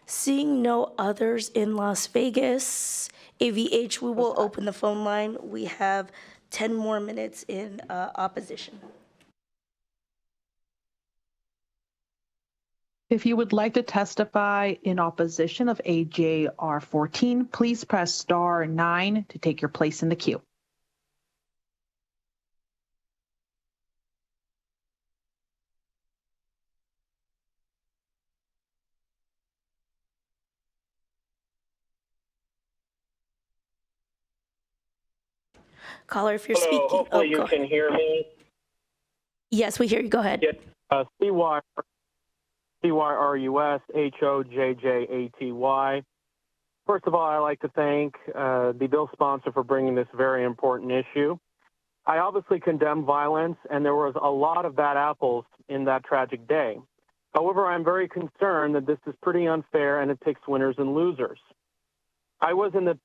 Seeing no others in Las Vegas, AVH, we will open the phone line. We have 10 more minutes in opposition. If you would like to testify in opposition of AJR 14, please press star 9 to take your place in the queue. Caller, if you're Hello, speaking. hopefully you can hear me. Yes, we hear you. Go ahead. CYRUSHOJJATY. First of all, I'd like to thank the bill sponsor for bringing this very important issue. I obviously condemn violence, and there was a lot of bad apples in that tragic day. However, I'm very concerned that this is pretty unfair and it picks winners and losers. I was in the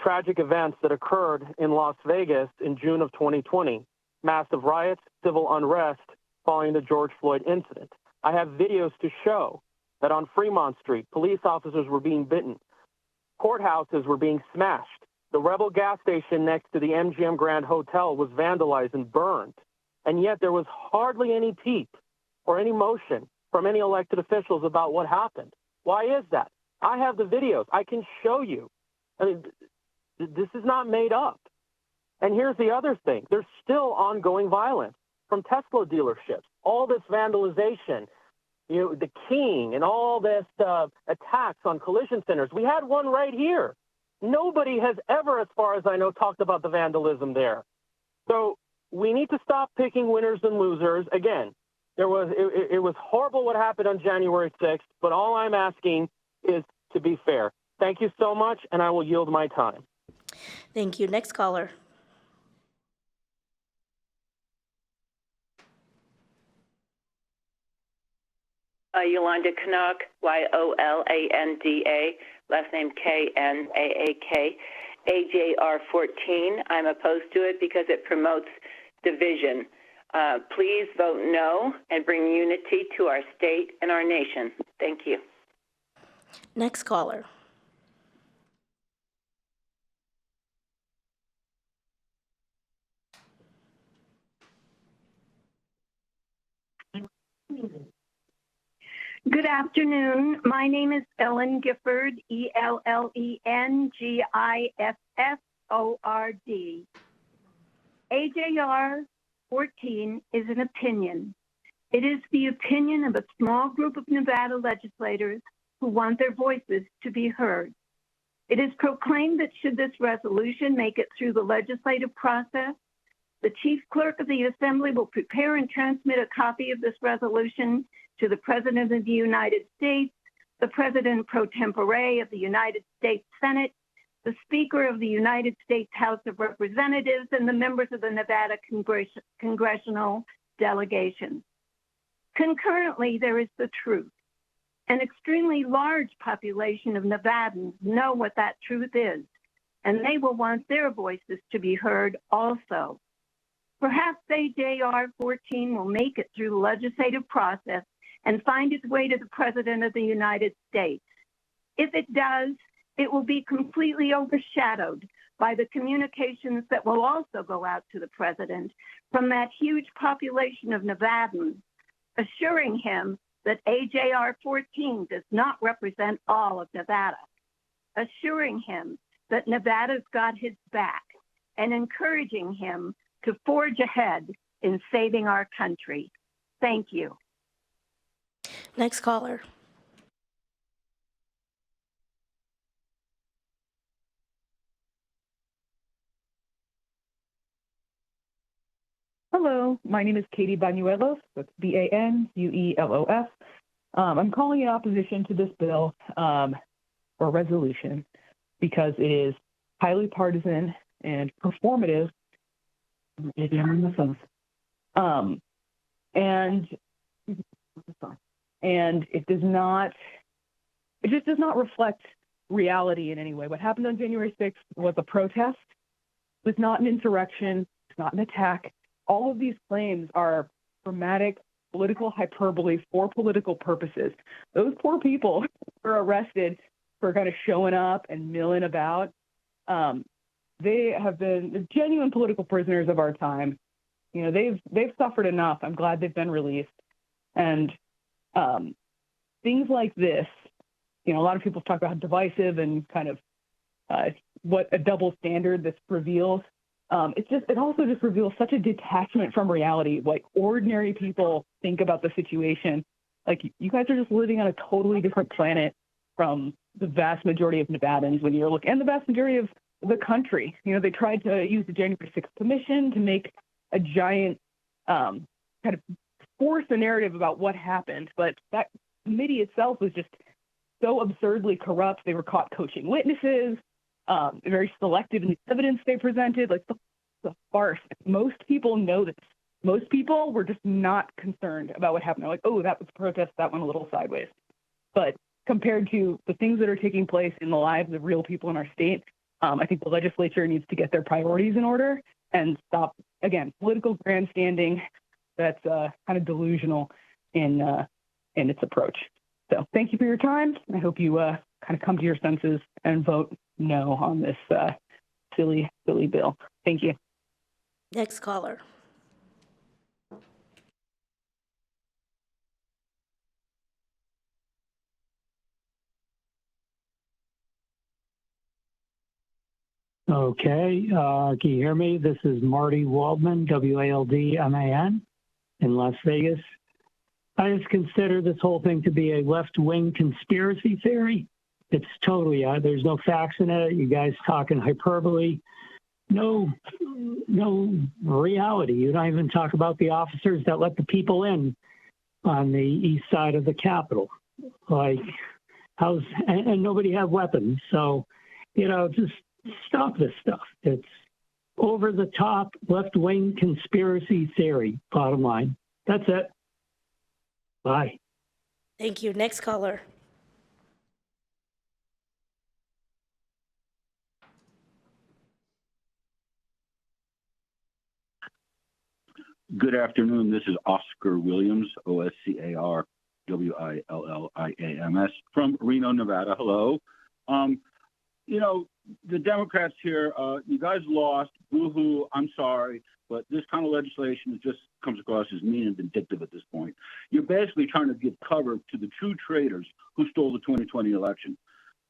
tragic events that occurred in Las Vegas in June of 2020, massive riots, civil unrest following the George Floyd incident. I have videos to show that on Fremont Street, police officers were being bitten, courthouses were being smashed, the Rebel gas station next to the MGM Grand Hotel was vandalized and burned, and yet there was hardly any peep or any motion from any elected officials about what happened. Why is that? I have the videos. I can show you. I mean, this is not made up. And here's the other thing. There's still ongoing violence from Tesla dealerships, all this vandalization, you know, the King and all this attacks on collision centers. We had one right here. Nobody has ever, as far as I know, talked about the vandalism there. So we need to stop picking winners and losers. Again, it was horrible what happened on January 6th, but all I'm asking is to be fair. Thank you so much, and I will yield my time. Thank you. Next caller. Yolanda Knock, Yolanda, last name Knaak, AJR 14. I'm opposed to it because it promotes division. Please vote no and bring unity to our state and our nation. Thank you. Next caller. Good afternoon. My name is Ellen Gifford, ELLENGIFFORD. AJR 14 is an opinion. It is the opinion of a small group of Nevada legislators who want their voices to be heard. It is proclaimed that should this resolution make it through the legislative process, the Chief Clerk of the Assembly will prepare and transmit a copy of this resolution to the President of the United States, the President pro tempore of the United States Senate, the Speaker of the United States House of Representatives, and the members of the Nevada congressional delegation. Concurrently, there is the truth. An extremely large population of Nevadans know what that truth is, and they will want their voices to be heard also. Perhaps AJR 14 will make it through the legislative process and find its way to the President of the United States. If it does, it will be completely overshadowed by the communications that will also go out to the President from that huge population of Nevadans, assuring him that AJR 14 does not represent all of Nevada, assuring him that Nevada's got his back and encouraging him to forge ahead in saving our country. Thank you. Next caller. Hello, my name is Katie Banuelos. That's Banuelos. I'm calling in opposition to this bill or resolution because it is highly partisan and performative. Maybe I'm on the phone. And it just does not reflect reality in any way. What happened on January 6th was a protest. It was not an insurrection. It's not an attack. All of these claims are dramatic political hyperbole for political purposes. Those poor people were arrested for kind of showing up and milling about. They have been genuine political prisoners of our time. You know, they've suffered enough. I'm glad they've been released. And things like this, you know, a lot of people talk about how divisive and kind of what a double standard this reveals. It also just reveals such a detachment from reality. Like, ordinary people think about the situation. Like, you guys are just living on a totally different planet from the vast majority of Nevadans when you're looking, and the vast majority of the country. You know, they tried to use the January 6th Commission to make a giant kind of force a narrative about what happened, but that committee itself was just so absurdly corrupt. They were caught coaching witnesses, very selective in the evidence they presented. Like, the farce. Most people know this. Most people were just not concerned about what happened. They're like, oh, that was a protest, that went a little sideways. But compared to the things that are taking place in the lives of real people in our state, I think the legislature needs to get their priorities in order and stop, again, political grandstanding that's kind of delusional in its approach. So thank you for your time. I hope you kind of come to your senses and vote no on this silly bill. Thank you. Next caller. Okay, can you hear me? This is Marty Waldman, Waldman, in Las Vegas. I just consider this whole thing to be a left-wing conspiracy theory. It's totally, there's no facts in it. You guys talking hyperbole. No reality. You don't even talk about the officers that let the people in on the east side of the Capitol. Like, and nobody had weapons. So, you know, just stop this stuff. It's over the top left-wing conspiracy theory, bottom line. That's it. Bye. Thank you. Next caller. Good afternoon. This is Oscar Williams, Oscar Williams, from Reno, Nevada. Hello. You know, the Democrats here, you guys lost. Boo-hoo, I'm sorry. But this kind of legislation just comes across as mean and vindictive at this point. You're basically trying to give cover to the true traitors who stole the 2020 election.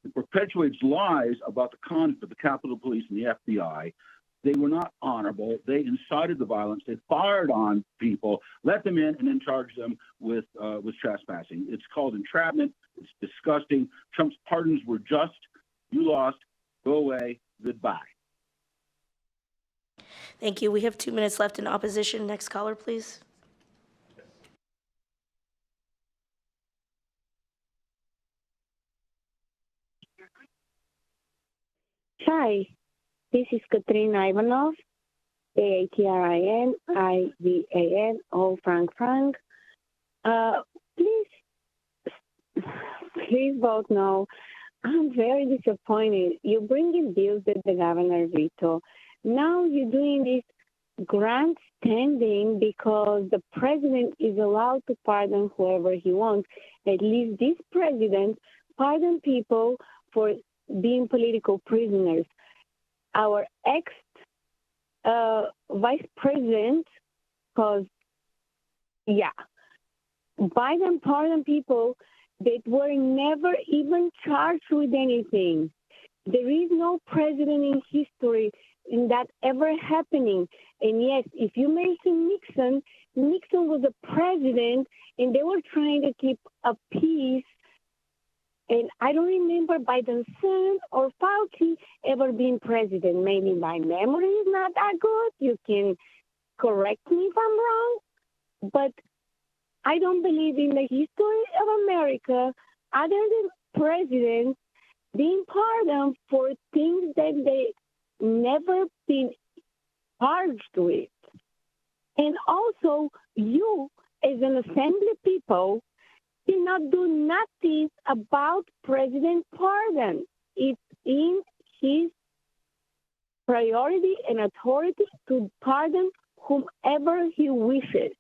It perpetuates lies about the conduct of the Capitol Police and the FBI. They were not honorable. They incited the violence. They fired on people, let them in, and then charged them with trespassing. It's called entrapment. It's disgusting. Trump's pardons were just. You lost. Go away. Goodbye. Thank you. We have 2 minutes left in opposition. Next caller, please. Hi, this is Katrina Ivanov, AATRINIVAN, Frank. Please vote no. I'm very disappointed. You're bringing bills that the governor vetoed. Now you're doing this grandstanding because the president is allowed to pardon whoever he wants. At least this president pardoned people for being political prisoners. Our ex-vice president, Biden pardoned people that were never even charged with anything. There is no president in history in that ever happening. And yes, if you mention Nixon, Nixon was a president and they were trying to keep a peace. And I don't remember Biden's son or Fauci ever being president. Maybe my memory is not that good. You can correct me if I'm wrong. But I don't believe in the history of America, other than presidents being pardoned for things that they never been charged with. And also, you, as an assembly people, cannot do nothing about President pardon. It's in his priority and authority to pardon whomever he wishes.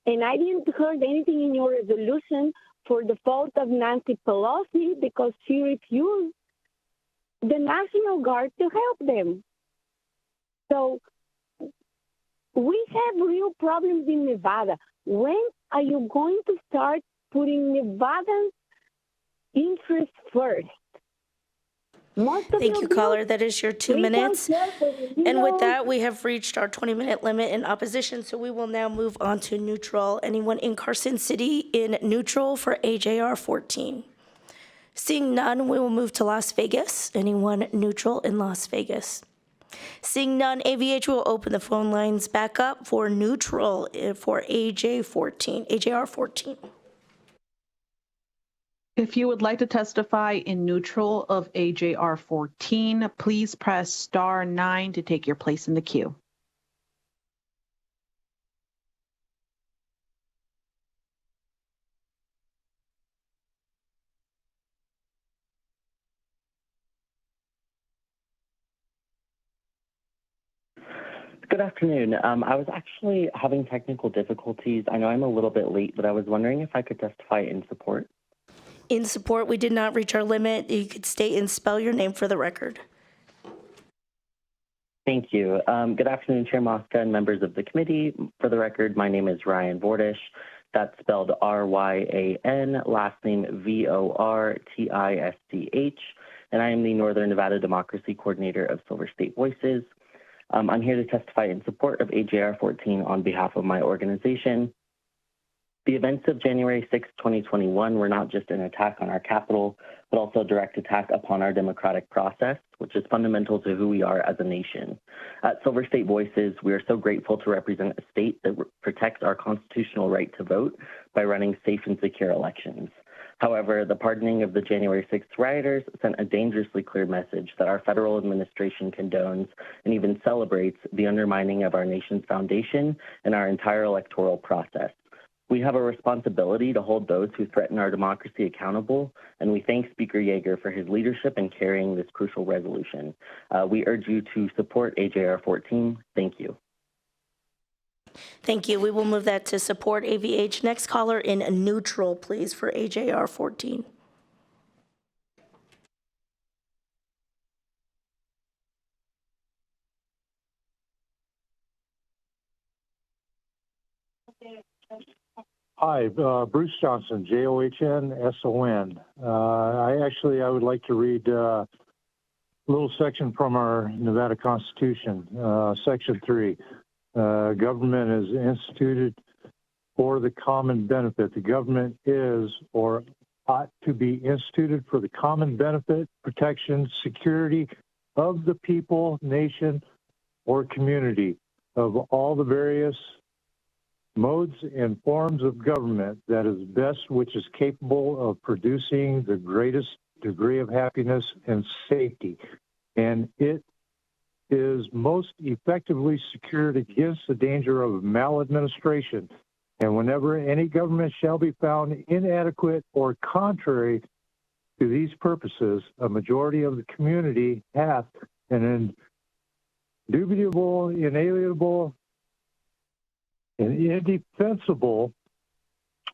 And I didn't heard anything in your resolution for the fault of Nancy Pelosi because she refused the National Guard to help them. So we have real problems in Nevada. When are you going to start putting Nevada's interests first? Thank you, caller. That is your 2 minutes. And with that, we have reached our 20-minute limit in opposition, so we will now move on to neutral. Anyone in Carson City in neutral for AJR 14? Seeing none, we will move to Las Vegas. Anyone neutral in Las Vegas? Seeing none, AVH will open the phone lines back up for neutral for AJR 14. If you would like to testify in neutral of AJR 14, please press star 9 to take your place in the queue. Good afternoon. I was actually having technical difficulties. I know I'm a little bit late, but I was wondering if I could testify in support. In support, we did not reach our limit. You could state and spell your name for the record. Thank you. Good afternoon, Chair Mosca and members of the committee. For the record, my name is Ryan Vordish. That's spelled R-Y-A-N, last name V-O-R-T-I-S-C-H, and I am the Northern Nevada Democracy Coordinator of Silver State Voices. I'm here to testify in support of AJR 14 on behalf of my organization. The events of January 6, 2021 were not just an attack on our capital, but also a direct attack upon our democratic process, which is fundamental to who we are as a nation. At Silver State Voices, we are so grateful to represent a state that protects our constitutional right to vote by running safe and secure elections. However, the pardoning of the January 6th rioters sent a dangerously clear message that our federal administration condones and even celebrates the undermining of our nation's foundation and our entire electoral process. We have a responsibility to hold those who threaten our democracy accountable, and we thank Speaker Yeager for his leadership in carrying this crucial resolution. We urge you to support AJR 14. Thank you. Thank you. We will move that to support AVH. Next caller in neutral, please, for AJR 14. Hi, Bruce Johnson, Johnsson. I would like to read a little section from our Nevada Constitution, Section 3. Government is instituted for the common benefit. The government is or ought to be instituted for the common benefit, protection, security of the people, nation, or community of all the various modes and forms of government that is best which is capable of producing the greatest degree of happiness and safety. And it is most effectively secured against the danger of maladministration. And whenever any government shall be found inadequate or contrary to these purposes, a majority of the community hath an indubitable, inalienable, an indefensible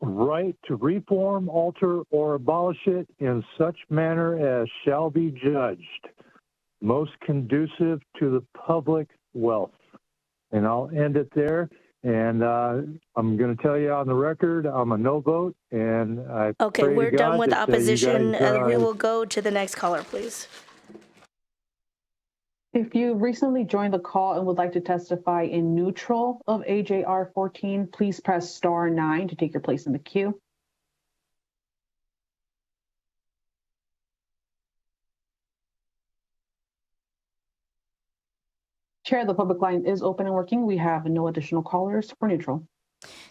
right to reform, alter, or abolish it in such manner as shall be judged most conducive to the public wealth. And I'll end it there. And I'm going to tell you on the record, I'm a no vote. And I Okay, pray we're to done God with that, opposition. you guys, We will go to the next caller, please. If you recently joined the call and would like to testify in neutral of AJR 14, please press star 9 to take your place in the queue. Chair, the public line is open and working. We have no additional callers for neutral.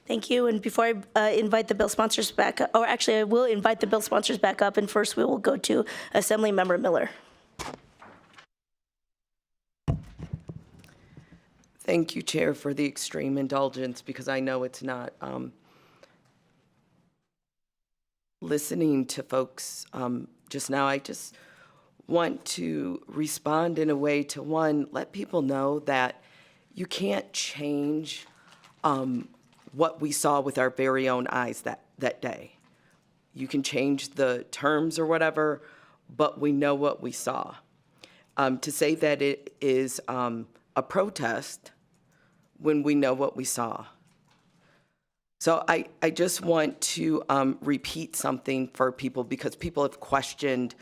Thank you. And before I invite the bill sponsors back up, or actually I will invite the bill sponsors back up, and first we will go to Assemblymember Miller. Thank you, Chair, for the extreme indulgence, because I know it's not. Listening to folks just now, I just want to respond in a way to, one, let people know that you can't change what we saw with our very own eyes that day. You can change the terms or whatever, but we know what we saw. To say that it is a protest when we know what we saw. So I just want to repeat something for people, because people have questioned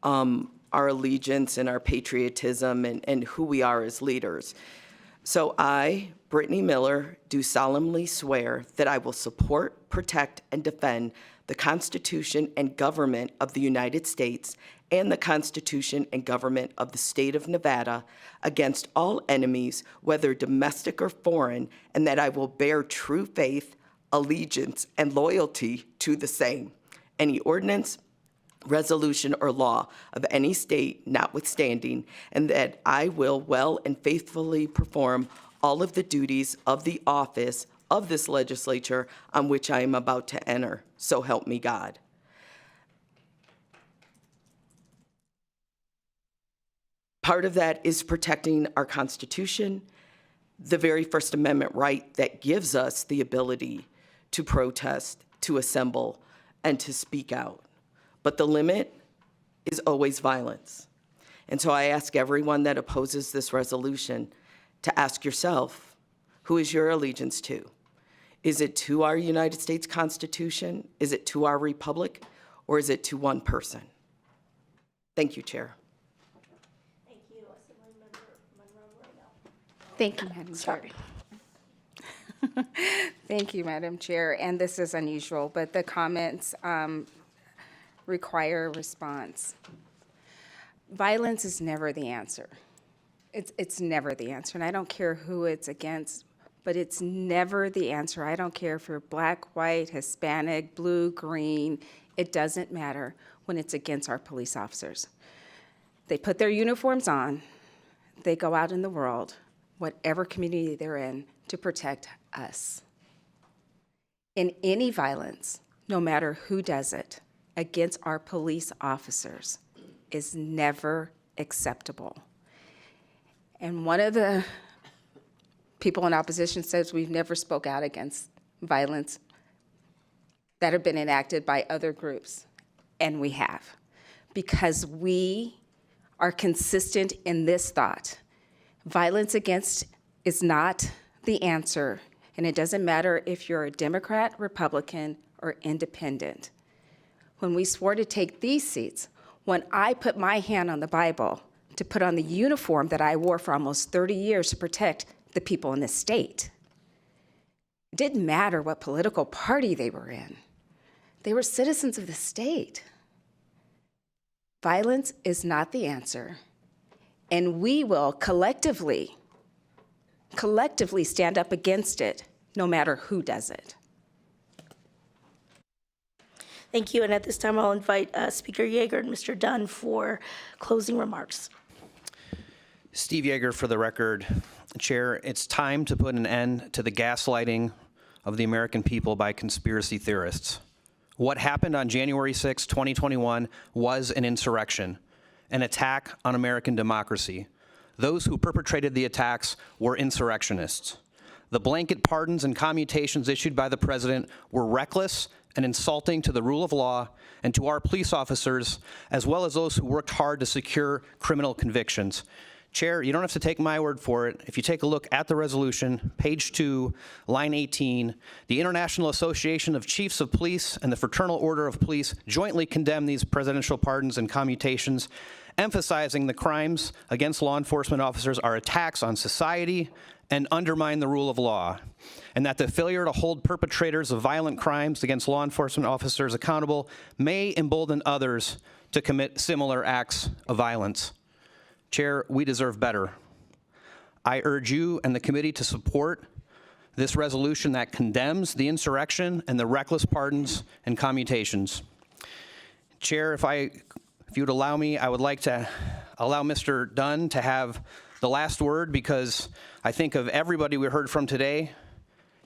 our allegiance and our patriotism and who we are as leaders. So I, Brittany Miller, do solemnly swear that I will support, protect, and defend the Constitution and government of the United States and the Constitution and government of the state of Nevada against all enemies, whether domestic or foreign, and that I will bear true faith, allegiance, and loyalty to the same. Any ordinance, resolution, or law of any state notwithstanding, and that I will well and faithfully perform all of the duties of the office of this legislature on which I am about to enter. So help me God. Part of that is protecting our Constitution, the very First Amendment right that gives us the ability to protest, to assemble, and to speak out. But the limit is always violence. And so I ask everyone that opposes this resolution to ask yourself, who is your allegiance to? Is it to our United States Constitution? Is it to our republic? Or is it to one person? Thank you, Chair. Thank you, Assemblymember Monroe-Royal. Thank you, Madam Chair. Thank you, Madam Chair. And this is unusual, but the comments require a response. Violence is never the answer. It's never the answer, and I don't care who it's against, but it's never the answer. I don't care if you're black, white, Hispanic, blue, green. It doesn't matter when it's against our police officers. They put their uniforms on. They go out in the world, whatever community they're in, to protect us. In any violence, no matter who does it, against our police officers is never acceptable. And one of the people in opposition says we've never spoke out against violence that have been enacted by other groups, and we have, because we are consistent in this thought. Violence against is not the answer, and it doesn't matter if you're a Democrat, Republican, or independent. When we swore to take these seats, when I put my hand on the Bible to put on the uniform that I wore for almost 30 years to protect the people in this state, it didn't matter what political party they were in. They were citizens of the state. Violence is not the answer, and we will collectively stand up against it, no matter who does it. Thank you. And at this time, I'll invite Speaker Yeager and Mr. Dunn for closing remarks. Steve Yeager for the record. Chair, it's time to put an end to the gaslighting of the American people by conspiracy theorists. What happened on January 6, 2021 was an insurrection, an attack on American democracy. Those who perpetrated the attacks were insurrectionists. The blanket pardons and commutations issued by the president were reckless and insulting to the rule of law and to our police officers, as well as those who worked hard to secure criminal convictions. Chair, you don't have to take my word for it. If you take a look at the resolution, page 2, line 18, the International Association of Chiefs of Police and the Fraternal Order of Police jointly condemn these presidential pardons and commutations emphasizing the crimes against law enforcement officers are attacks on society and undermine the rule of law, and that the failure to hold perpetrators of violent crimes against law enforcement officers accountable may embolden others to commit similar acts of violence. Chair, we deserve better. I urge you and the committee to support this resolution that condemns the insurrection and the reckless pardons and commutations. Chair, if you would allow me, I would like to allow Mr. Dunn to have the last word, because I think of everybody we heard from today,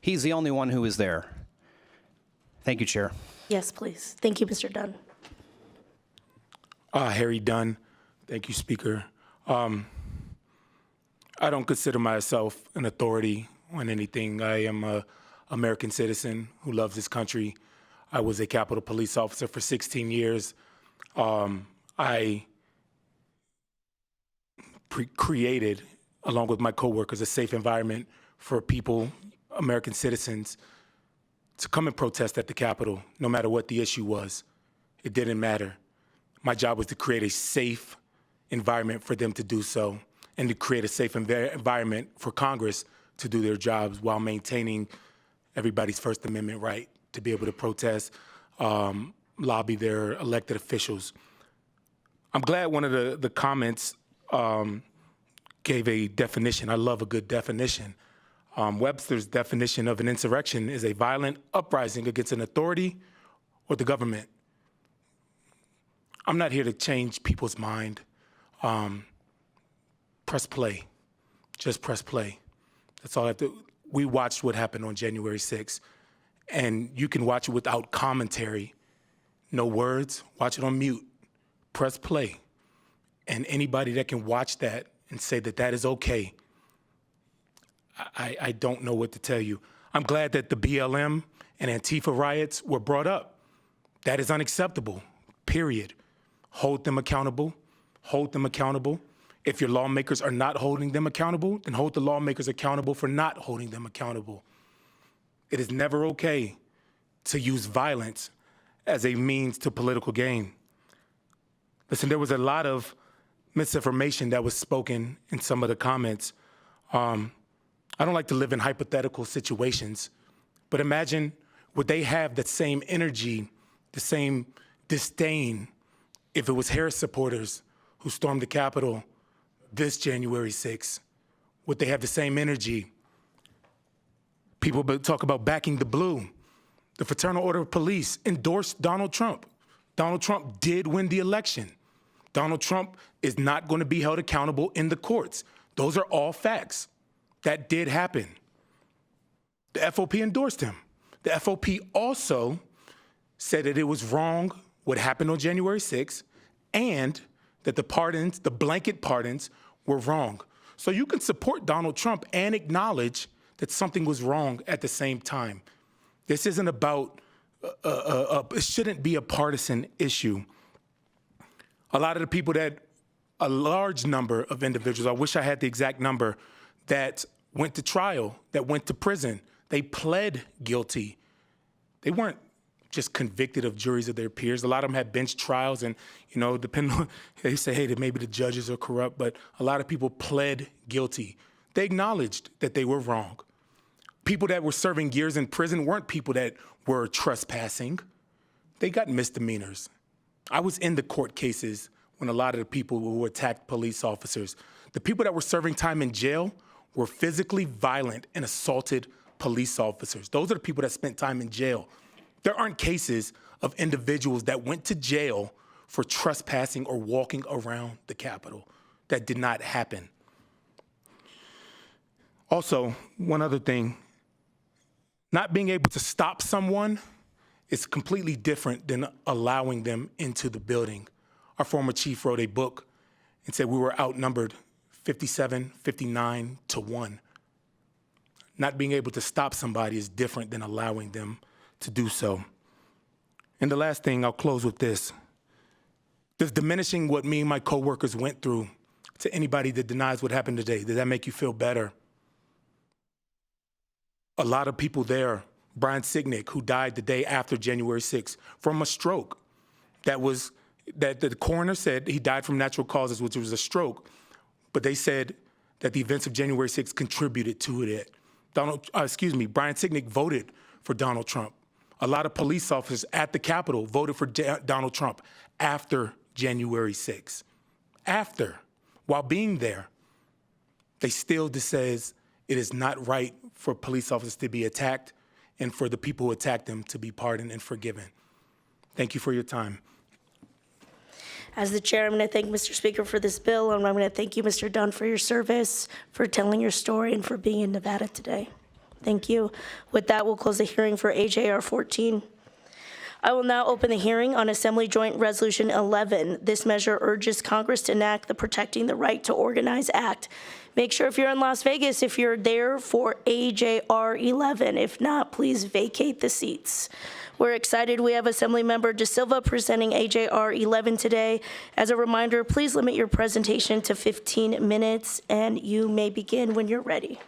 he's the only one who is there. Thank you, Chair. Yes, please. Thank you, Mr. Dunn. Harry Dunn. Thank you, Speaker. I don't consider myself an authority on anything. I am an American citizen who loves this country. I was a Capitol Police officer for 16 years. I created, along with my coworkers, a safe environment for people, American citizens, to come and protest at the Capitol, no matter what the issue was. It didn't matter. My job was to create a safe environment for them to do so, and to create a safe environment for Congress to do their jobs while maintaining everybody's First Amendment right to be able to protest, lobby their elected officials. I'm glad one of the comments gave a definition. I love a good definition. Webster's definition of an insurrection is a violent uprising against an authority or the government. I'm not here to change people's mind. Press play. Just press play. That's all I have to. We watched what happened on January 6th, and you can watch it without commentary. No words, watch it on mute. Press play. And anybody that can watch that and say that that is okay, I don't know what to tell you. I'm glad that the BLM and Antifa riots were brought up. That is unacceptable, period. Hold them accountable. Hold them accountable. If your lawmakers are not holding them accountable, then hold the lawmakers accountable for not holding them accountable. It is never okay to use violence as a means to political gain. Listen, there was a lot of misinformation that was spoken in some of the comments. I don't like to live in hypothetical situations, but imagine, would they have the same energy, the same disdain if it was Harris supporters who stormed the Capitol this January 6th? Would they have the same energy? People talk about backing the blue. The Fraternal Order of Police endorsed Donald Trump. Donald Trump did win the election. Donald Trump is not going to be held accountable in the courts. Those are all facts. That did happen. The FOP endorsed him. The FOP also said that it was wrong what happened on January 6th, and that the pardons, the blanket pardons, were wrong. So you can support Donald Trump and acknowledge that something was wrong at the same time. This isn't about, it shouldn't be a partisan issue. A lot of the people a large number of individuals, I wish I had the exact number, that went to trial, that went to prison, they pled guilty. They weren't just convicted of juries of their peers. A lot of them had bench trials, and, depending on, they say, hey, that maybe the judges are corrupt, but a lot of people pled guilty. They acknowledged that they were wrong. People that were serving years in prison weren't people that were trespassing. They got misdemeanors. I was in the court cases when a lot of the people who attacked police officers, the people that were serving time in jail were physically violent and assaulted police officers. Those are the people that spent time in jail. There aren't cases of individuals that went to jail for trespassing or walking around the Capitol. That did not happen. Also, one other thing, not being able to stop someone is completely different than allowing them into the building. Our former chief wrote a book and said we were outnumbered 57, 59 to 1. Not being able to stop somebody is different than allowing them to do so. And the last thing, I'll close with this. Does diminishing what me and my coworkers went through to anybody that denies what happened today, does that make you feel better? A lot of people there, Brian Signick, who died the day after January 6th from a stroke that was that the coroner said he died from natural causes, which was a stroke, but they said that the events of January 6th contributed to it. Brian Sicknick voted for Donald Trump. A lot of police officers at the Capitol voted for Donald Trump after January 6th. After, while being there, they still just says it is not right for police officers to be attacked and for the people who attacked them to be pardoned and forgiven. Thank you for your time. As the chair, I'm going to thank Mr. Speaker for this bill, and I'm going to thank you, Mr. Dunn, for your service, for telling your story, and for being in Nevada today. Thank you. With that, we'll close the hearing for AJR 14. I will now open the hearing on Assembly Joint Resolution 11. This measure urges Congress to enact the Protecting the Right to Organize Act. Make sure if you're in Las Vegas, if you're there for AJR 11. If not, please vacate the seats. We're excited we have Assemblymember De Silva presenting AJR 11 today. As a reminder, please limit your presentation to 15 minutes, and you may begin when you're ready.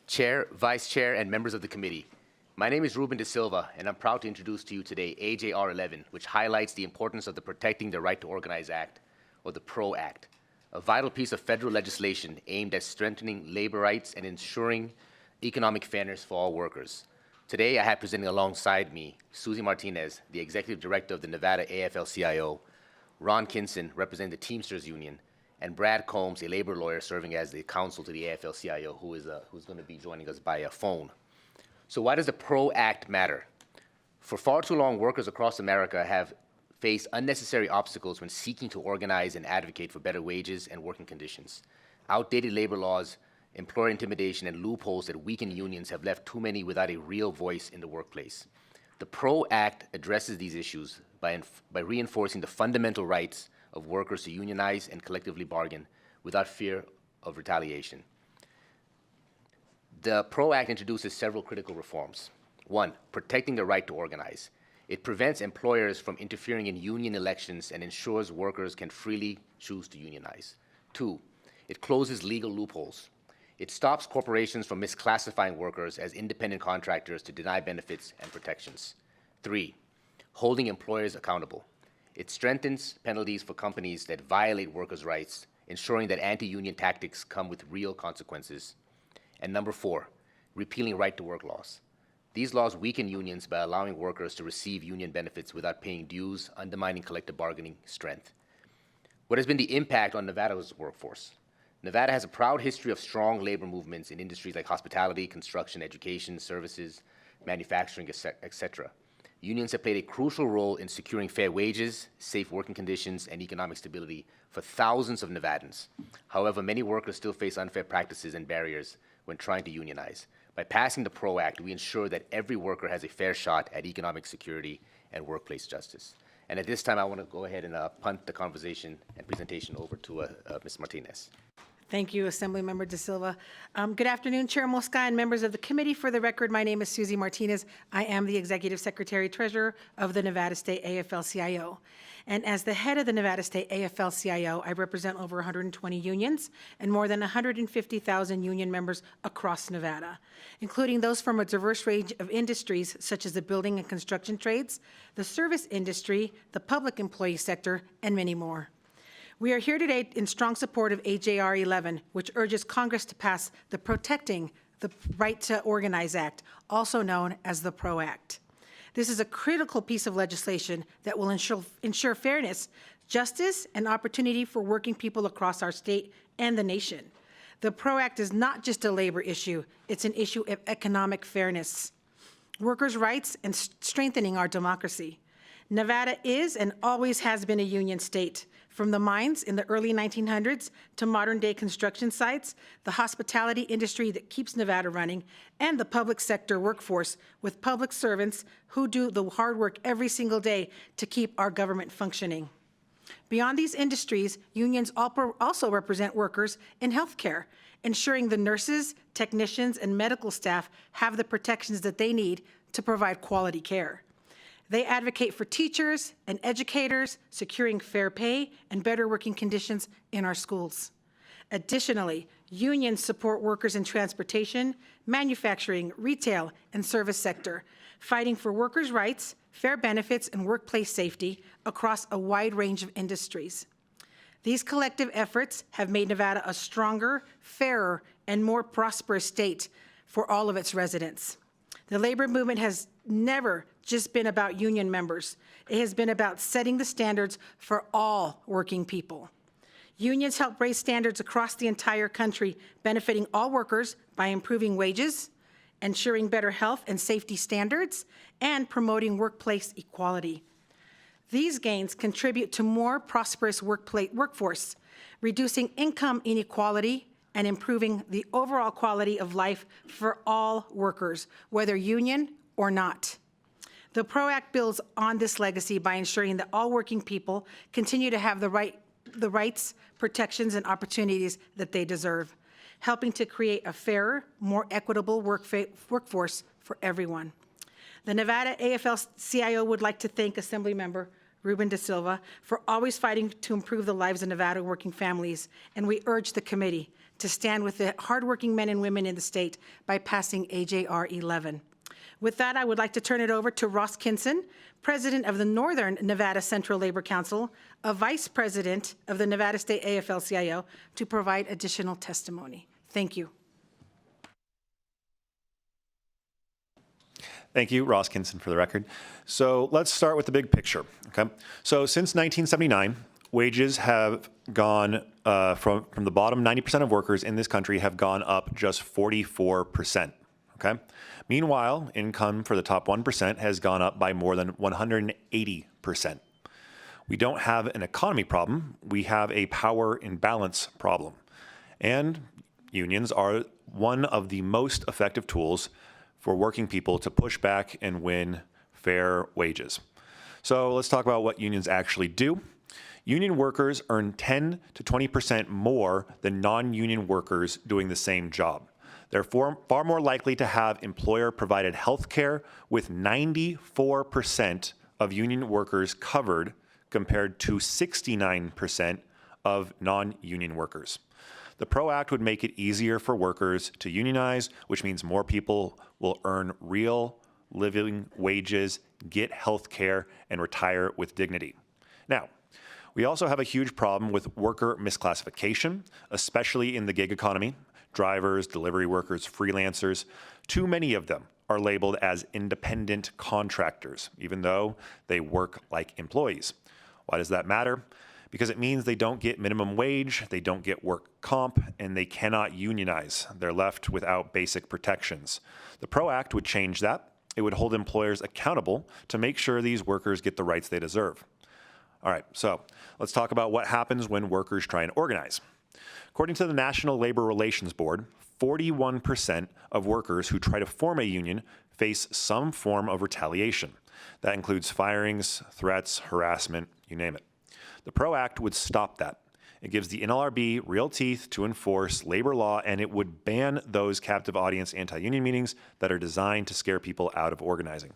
Chair, Vice Chair, and members of the committee. My name is Ruben De Silva, and I'm proud to introduce to you today AJR 11, which highlights the importance of the Protecting the Right to Organize Act, or the PRO Act, a vital piece of federal legislation aimed at strengthening labor rights and ensuring economic fairness for all workers. Today, I have presenting alongside me Susie Martinez, the Executive Director of the Nevada AFL-CIO, Ron Kinson, representing the Teamsters Union, and Brad Combs, a labor lawyer serving as the counsel to the AFL-CIO, who's going to be joining us by phone. So why does the PRO Act matter? For far too long, workers across America have faced unnecessary obstacles when seeking to organize and advocate for better wages and working conditions. Outdated labor laws, employer intimidation, and loopholes that weaken unions have left too many without a real voice in the workplace. The PRO Act addresses these issues by reinforcing the fundamental rights of workers to unionize and collectively bargain without fear of retaliation. The PRO Act introduces several critical reforms. One, protecting the right to organize. It prevents employers from interfering in union elections and ensures workers can freely choose to unionize. Two, it closes legal loopholes. It stops corporations from misclassifying workers as independent contractors to deny benefits and protections. Three, holding employers accountable. It strengthens penalties for companies that violate workers' rights, ensuring that anti-union tactics come with real consequences. And number four, repealing right-to-work laws. These laws weaken unions by allowing workers to receive union benefits without paying dues, undermining collective bargaining strength. What has been the impact on Nevada's workforce? Nevada has a proud history of strong labor movements in industries like hospitality, construction, education, services, manufacturing, etc. Unions have played a crucial role in securing fair wages, safe working conditions, and economic stability for thousands of Nevadans. However, many workers still face unfair practices and barriers when trying to unionize. By passing the PRO Act, we ensure that every worker has a fair shot at economic security and workplace justice. And at this time, I want to go ahead and punt the conversation and presentation over to Ms. Martinez. Thank you, Assemblymember De Silva. Good afternoon, Chair Mosca and members of the committee. For the record, my name is Susie Martinez. I am the Executive Secretary-Treasurer of the Nevada State AFL-CIO. And as the head of the Nevada State AFL-CIO, I represent over 120 unions and more than 150,000 union members across Nevada, including those from a diverse range of industries such as the building and construction trades, the service industry, the public employee sector, and many more. We are here today in strong support of AJR 11, which urges Congress to pass the Protecting the Right to Organize Act, also known as the PRO Act. This is a critical piece of legislation that will ensure fairness, justice, and opportunity for working people across our state and the nation. The PRO Act is not just a labor issue, it's an issue of economic fairness, workers' rights, and strengthening our democracy. Nevada is and always has been a union state. From the mines in the early 1900s to modern-day construction sites, the hospitality industry that keeps Nevada running, and the public sector workforce with public servants who do the hard work every single day to keep our government functioning. Beyond these industries, unions also represent workers in healthcare, ensuring the nurses, technicians, and medical staff have the protections that they need to provide quality care. They advocate for teachers and educators, securing fair pay and better working conditions in our schools. Additionally, unions support workers in transportation, manufacturing, retail, and service sector, fighting for workers' rights, fair benefits, and workplace safety across a wide range of industries. These collective efforts have made Nevada a stronger, fairer, and more prosperous state for all of its residents. The labor movement has never just been about union members. It has been about setting the standards for all working people. Unions help raise standards across the entire country, benefiting all workers by improving wages, ensuring better health and safety standards, and promoting workplace equality. These gains contribute to more prosperous workforce, reducing income inequality and improving the overall quality of life for all workers, whether union or not. The PRO Act builds on this legacy by ensuring that all working people continue to have the rights, protections, and opportunities that they deserve, helping to create a fairer, more equitable workforce for everyone. The Nevada AFL-CIO would like to thank Assemblymember Ruben Da Silva for always fighting to improve the lives of Nevada working families, and we urge the committee to stand with the hardworking men and women in the state by passing AJR 11. With that, I would like to turn it over to Ross Kinson, President of the Northern Nevada Central Labor Council, a Vice President of the Nevada State AFL-CIO, to provide additional testimony. Thank you. Thank you, Ross Kinson, for the record. So let's start with the big picture, okay? So since 1979, wages have gone from the bottom 90% of workers in this country have gone up just 44%, okay? Meanwhile, income for the top 1% has gone up by more than 180%. We don't have an economy problem, we have a power imbalance problem. And unions are one of the most effective tools for working people to push back and win fair wages. So let's talk about what unions actually do. Union workers earn 10 to 20% more than non-union workers doing the same job. They're far more likely to have employer-provided health care, with 94% of union workers covered compared to 69% of non-union workers. The PRO Act would make it easier for workers to unionize, which means more people will earn real living wages, get health care, and retire with dignity. Now, we also have a huge problem with worker misclassification, especially in the gig economy. Drivers, delivery workers, freelancers, too many of them are labeled as independent contractors, even though they work like employees. Why does that matter? Because it means they don't get minimum wage, they don't get work comp, and they cannot unionize. They're left without basic protections. The PRO Act would change that. It would hold employers accountable to make sure these workers get the rights they deserve. All right, so let's talk about what happens when workers try and organize. According to the National Labor Relations Board, 41% of workers who try to form a union face some form of retaliation. That includes firings, threats, harassment, you name it. The PRO Act would stop that. It gives the NLRB real teeth to enforce labor law, and it would ban those captive audience anti-union meetings that are designed to scare people out of organizing.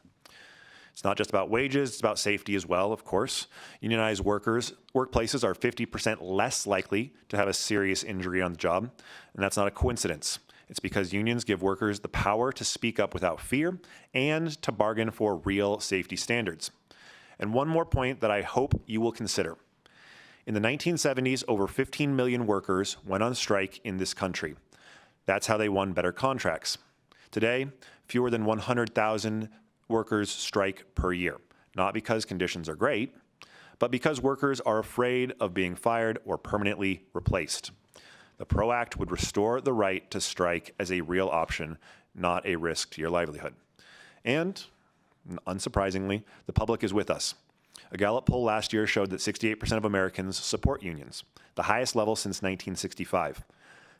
It's not just about wages, it's about safety as well, of course. Unionized workplaces are 50% less likely to have a serious injury on the job, and that's not a coincidence. It's because unions give workers the power to speak up without fear and to bargain for real safety standards. And one more point that I hope you will consider. In the 1970s, over 15 million workers went on strike in this country. That's how they won better contracts. Today, fewer than 100,000 workers strike per year, not because conditions are great, but because workers are afraid of being fired or permanently replaced. The PRO Act would restore the right to strike as a real option, not a risk to your livelihood. And, unsurprisingly, the public is with us. A Gallup poll last year showed that 68% of Americans support unions, the highest level since 1965.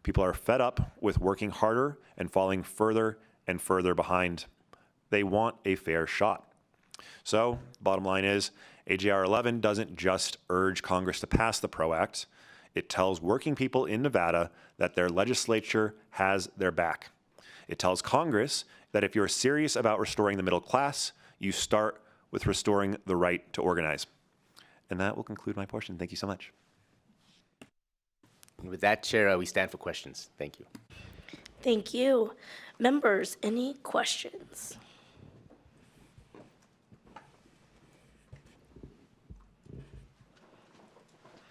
People are fed up with working harder and falling further and further behind. They want a fair shot. So, bottom line is, AJR 11 doesn't just urge Congress to pass the PRO Act. It tells working people in Nevada that their legislature has their back. It tells Congress that if you're serious about restoring the middle class, you start with restoring the right to organize. And that will conclude my portion. Thank you so much. And with that, Chair, we stand for questions. Thank you. Thank you. Members, any questions?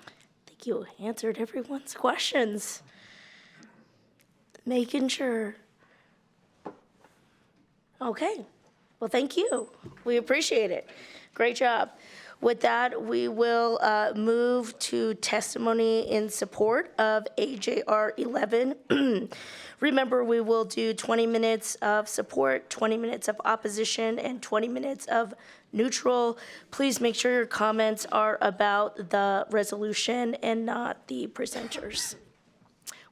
I think you answered everyone's questions. Making sure. Okay. Well, thank you. We appreciate it. Great job. With that, we will move to testimony in support of AJR 11. Remember, we will do 20 minutes of support, 20 minutes of opposition, and 20 minutes of neutral. Please make sure your comments are about the resolution and not the presenters.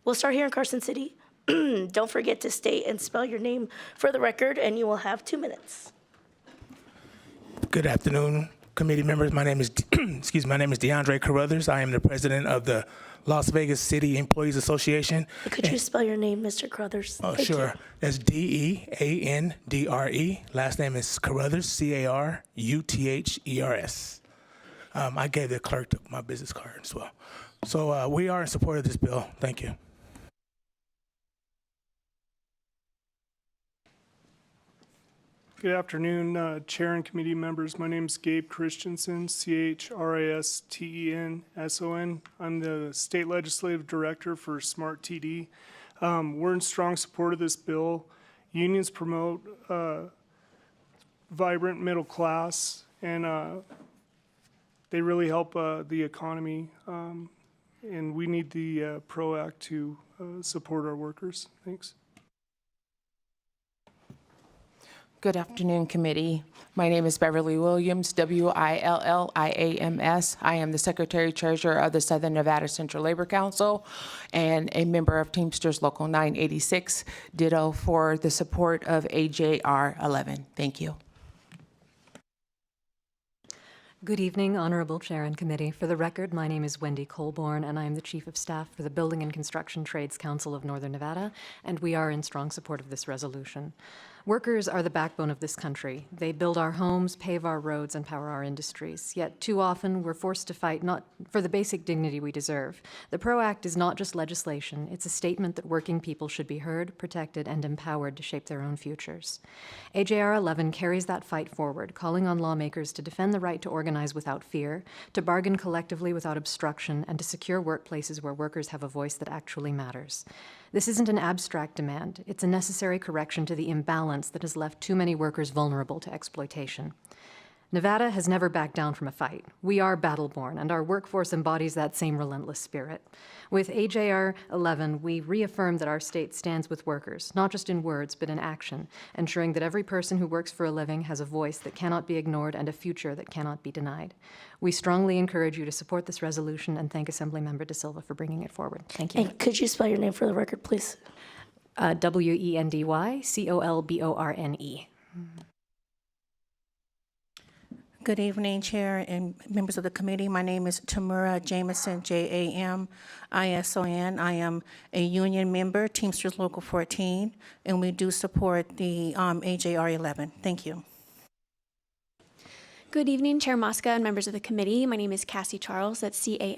We'll start here in Carson City. Don't forget to state and spell your name for the record, and you will have 2 minutes. Good afternoon, committee members. My name is my name is DeAndre Carruthers. I am the president of the Las Vegas City Employees Association. Could you spell your name, Mr. Carruthers? Oh, Thank sure. you. That's DeAndre. Last name is Carruthers, Caruthers. I gave the clerk my business card as well. So we are in support of this bill. Thank you. Good afternoon, Chair and committee members. My name is Gabe Christensen, Christenson. I'm the State Legislative Director for Smart TD. We're in strong support of this bill. Unions promote vibrant middle class, and they really help the economy. And we need the PRO Act to support our workers. Thanks. Good afternoon, committee. My name is Beverly Williams, Williams. I am the Secretary Treasurer of the Southern Nevada Central Labor Council and a member of Teamsters Local 986. Ditto for the support of AJR 11. Thank you. Good evening, Honorable Chair and Committee. For the record, my name is Wendy Colborn, and I am the Chief of Staff for the Building and Construction Trades Council of Northern Nevada, and we are in strong support of this resolution. Workers are the backbone of this country. They build our homes, pave our roads, and power our industries. Yet too often, we're forced to fight not for the basic dignity we deserve. The PRO Act is not just legislation. It's a statement that working people should be heard, protected, and empowered to shape their own futures. AJR 11 carries that fight forward, calling on lawmakers to defend the right to organize without fear, to bargain collectively without obstruction, and to secure workplaces where workers have a voice that actually matters. This isn't an abstract demand. It's a necessary correction to the imbalance that has left too many workers vulnerable to exploitation. Nevada has never backed down from a fight. We are battle-born, and our workforce embodies that same relentless spirit. With AJR 11, we reaffirm that our state stands with workers, not just in words, but in action, ensuring that every person who works for a living has a voice that cannot be ignored and a future that cannot be denied. We strongly encourage you to support this resolution and thank Assemblymember De Silva for bringing it forward. Thank you. And could you spell your name for the record, please? WENDY Colborne. Good evening, Chair and members of the committee. My name is Tamura Jameson, JAMISON. I am a union member, Teamsters Local 14, and we do support the AJR 11. Thank you. Good evening, Chair Mosca and members of the committee. My name is Cassie Charles, that's CASSIE,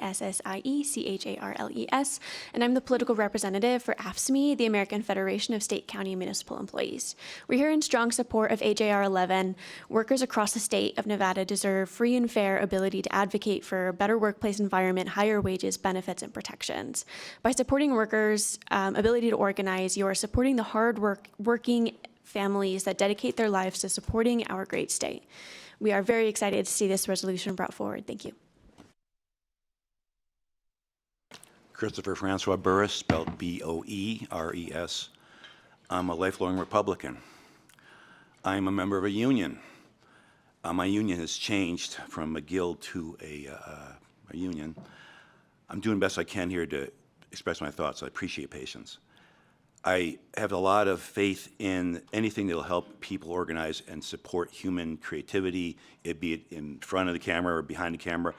and I'm the political representative for AFSCME, the American Federation of State, County, and Municipal Employees. We're here in strong support of AJR 11. Workers across the state of Nevada deserve free and fair ability to advocate for a better workplace environment, higher wages, benefits, and protections. By supporting workers' ability to organize, you are supporting the hard-working families that dedicate their lives to supporting our great state. We are very excited to see this resolution brought forward. Thank you. Christopher Francois Burris, spelled B-O-E-R-E-S. I'm a lifelong Republican. I'm a member of a union. My union has changed from a guild to a union. I'm doing the best I can here to express my thoughts. I appreciate patience. I have a lot of faith in anything that will help people organize and support human creativity, be it in front of the camera or behind the camera,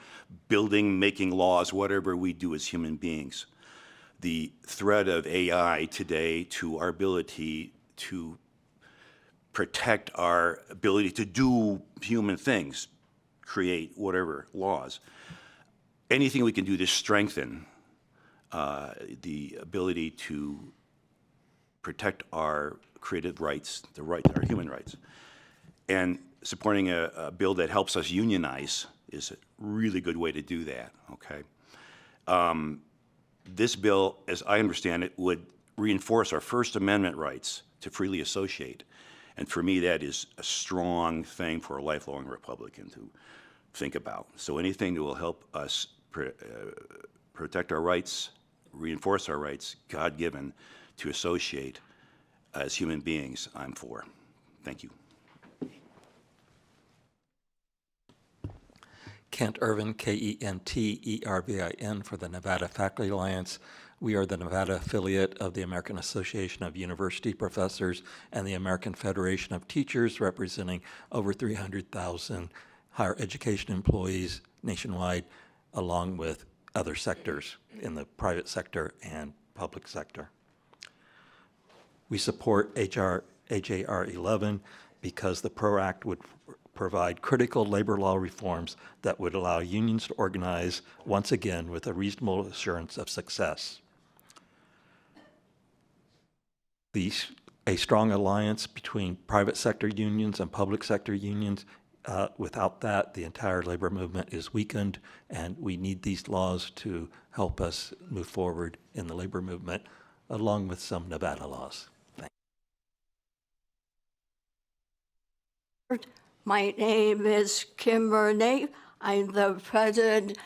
building, making laws, whatever we do as human beings. The threat of AI today to our ability to protect our ability to do human things, create whatever laws. Anything we can do to strengthen the ability to protect our creative rights, our human rights. And supporting a bill that helps us unionize is a really good way to do that, okay? This bill, as I understand it, would reinforce our First Amendment rights to freely associate. And for me, that is a strong thing for a lifelong Republican to think about. So anything that will help us protect our rights, reinforce our rights, God-given, to associate as human beings, I'm for. Thank you. Kent Irvin, K-E-N-T-E-R-V-I-N, for the Nevada Faculty Alliance. We are the Nevada affiliate of the American Association of University Professors and the American Federation of Teachers, representing over 300,000 higher education employees nationwide, along with other sectors in the private sector and public sector. We support AJR 11 because the PRO Act would provide critical labor law reforms that would allow unions to organize once again with a reasonable assurance of success. A strong alliance between private sector unions and public sector unions. Without that, the entire labor movement is weakened, and we need these laws to help us move forward in the labor movement, along with some Nevada laws. Thanks. My name is Kim Burney. I'm the president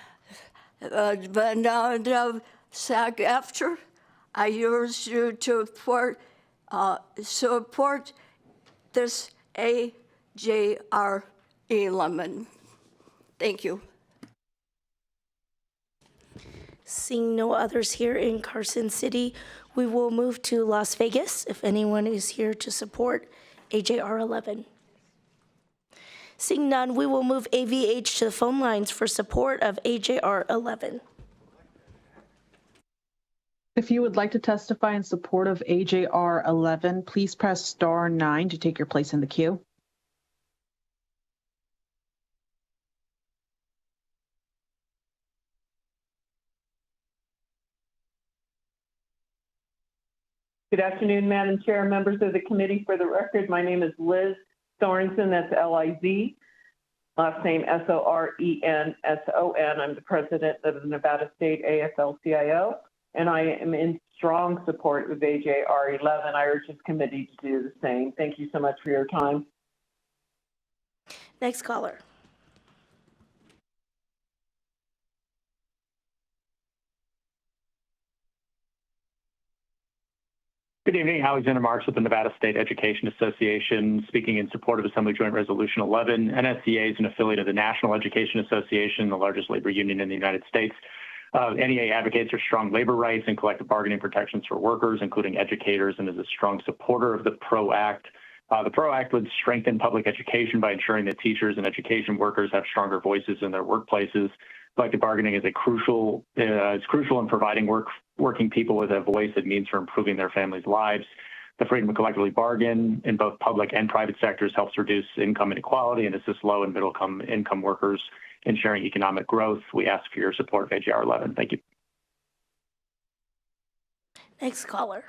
of the SAG-AFTRA. I urge you to support this AJR 11. Thank you. Seeing no others here in Carson City, we will move to Las Vegas if anyone is here to support AJR 11. Seeing none, we will move AVH to the phone lines for support of AJR 11. If you would like to testify in support of AJR 11, please press star 9 to take your place in the queue. Good afternoon, Madam Chair, members of the committee. For the record, my name is Liz Sorensen, that's L-I-Z, last name S-O-R-E-N-S-O-N. I'm the president of the Nevada State AFL-CIO, and I am in strong support of AJR 11. I urge this committee to do the same. Thank you so much for your time. Next caller. Good evening, Alexander Marks with the Nevada State Education Association, speaking in support of Assembly Joint Resolution 11. NSCA is an affiliate of the National Education Association, the largest labor union in the United States. NEA advocates for strong labor rights and collective bargaining protections for workers, including educators, and is a strong supporter of the PRO Act. The PRO Act would strengthen public education by ensuring that teachers and education workers have stronger voices in their workplaces. Collective bargaining is crucial in providing working people with a voice that means for improving their families' lives. The freedom to collectively bargain in both public and private sectors helps reduce income inequality and assists low and middle income workers in sharing economic growth. We ask for your support of AJR 11. Thank you. Next caller.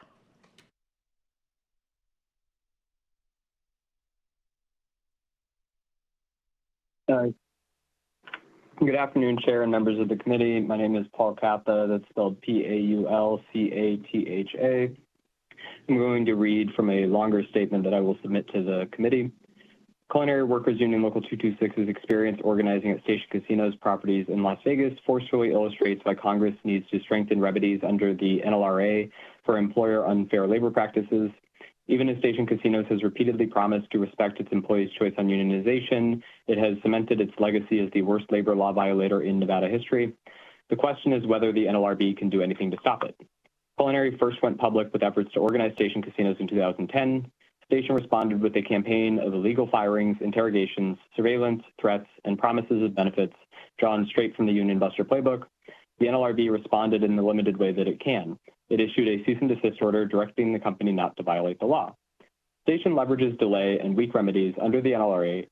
Good afternoon, Chair and members of the committee. My name is Paul Catha. That's spelled P-A-U-L-C-A-T-H-A. I'm going to read from a longer statement that I will submit to the committee. Culinary Workers Union Local 226's experience organizing at Station Casinos properties in Las Vegas forcefully illustrates why Congress needs to strengthen remedies under the NLRA for employer unfair labor practices. Even as Station Casinos has repeatedly promised to respect its employees' choice on unionization, it has cemented its legacy as the worst labor law violator in Nevada history. The question is whether the NLRB can do anything to stop it. Culinary first went public with efforts to organize station casinos in 2010. Station responded with a campaign of illegal firings, interrogations, surveillance, threats, and promises of benefits drawn straight from the Union Buster playbook. The NLRB responded in the limited way that it can. It issued a cease and desist order directing the company not to violate the law. Station leverages delay and weak remedies under the NLRA